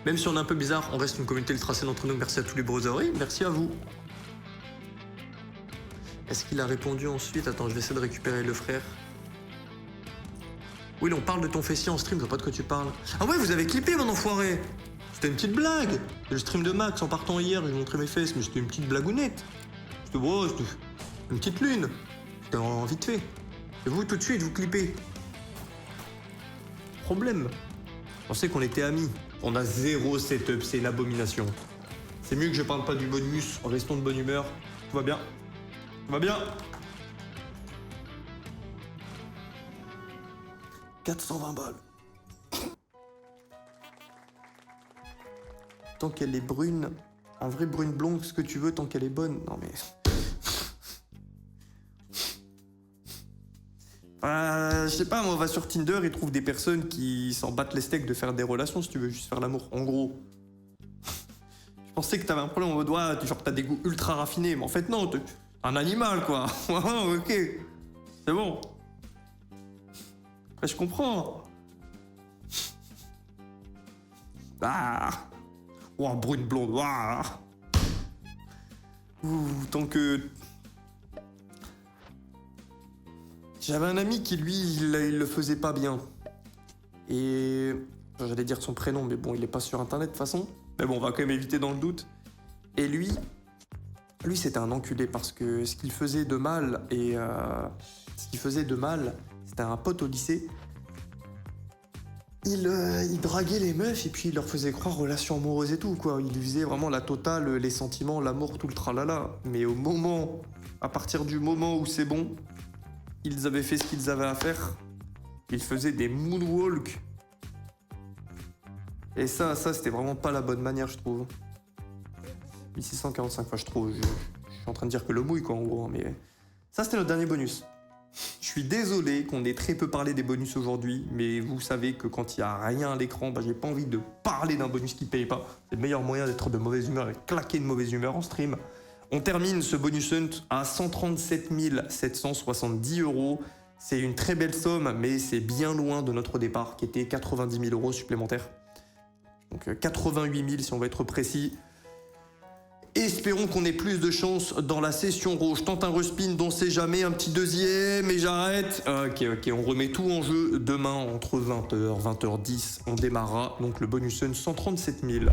Speaker 1: Même si on est un peu bizarre, on reste une communauté ultra saine entre nous. Merci à tous les brothers. Oui, merci à vous. Est-ce qu'il a répondu ensuite? Attends, je vais essayer de récupérer le frère. Oui, là, on parle de ton fessier en stream, je vois pas de quoi tu parles. Ah ouais, vous avez clippé, mon enfoiré! C'était une petite blague! C'est le stream de Max en partant hier, j'ai montré mes fesses, mais c'était une petite blagounette. C'était beau, c'était une petite lune. C'était en vite fait. Et vous, tout de suite, vous clippez. Problème. On sait qu'on était amis. On a 0 setup, c'est une abomination. C'est mieux que je parle pas du bonus, restons de bonne humeur. Tout va bien. Tout va bien. 420 balles. Tant qu'elle est brune, en vrai brune blonde, ce que tu veux, tant qu'elle est bonne. Non mais... je sais pas, moi, on va sur Tinder et trouve des personnes qui s'en battent les steaks de faire des relations si tu veux juste faire l'amour, en gros. Je pensais que t'avais un problème en mode, ouais, genre t'as des goûts ultra raffinés, mais en fait non, t'es un animal quoi. Ok, c'est bon. Bah, je comprends. Ah. Oh, brune blonde. Ah. Ouh, tant que... J'avais un ami qui, lui, il le faisait pas bien. Et... J'allais dire son prénom, mais bon, il est pas sur Internet, de toute façon. Mais bon, on va quand même éviter dans le doute. Et lui... Lui, c'était un enculé, parce que ce qu'il faisait de mal, c'était un pote au lycée. Il draguait les meufs, et puis il leur faisait croire relations amoureuses et tout, quoi. Il faisait vraiment la totale, les sentiments, l'amour, tout le tralala. Mais à partir du moment où c'est bon, ils avaient fait ce qu'ils avaient à faire. Ils faisaient des moonwalks. Et ça, c'était vraiment pas la bonne manière, je trouve. 1645, enfin, je trouve. Je suis en train de dire que le mouille, quoi, en gros. Mais ça, c'était notre dernier bonus. Je suis désolé qu'on ait très peu parlé des bonus aujourd'hui, mais vous savez que quand il n'y a rien à l'écran, j'ai pas envie de parler d'un bonus qui paye pas. C'est le meilleur moyen d'être de mauvaise humeur et claquer de mauvaise humeur en stream. On termine ce bonus hunt à 137 770 €. C'est une très belle somme, mais c'est bien loin de notre départ, qui était 90 000 € supplémentaires. Donc 88 000 si on va être précis. Espérons qu'on ait plus de chance dans la session rouge. Je tente un respin, dont sait jamais, un petit deuxième et j'arrête. Ok, on remet tout en jeu. Demain, entre 20h, 20h10, on démarrera. Donc le bonus sun, 137 000.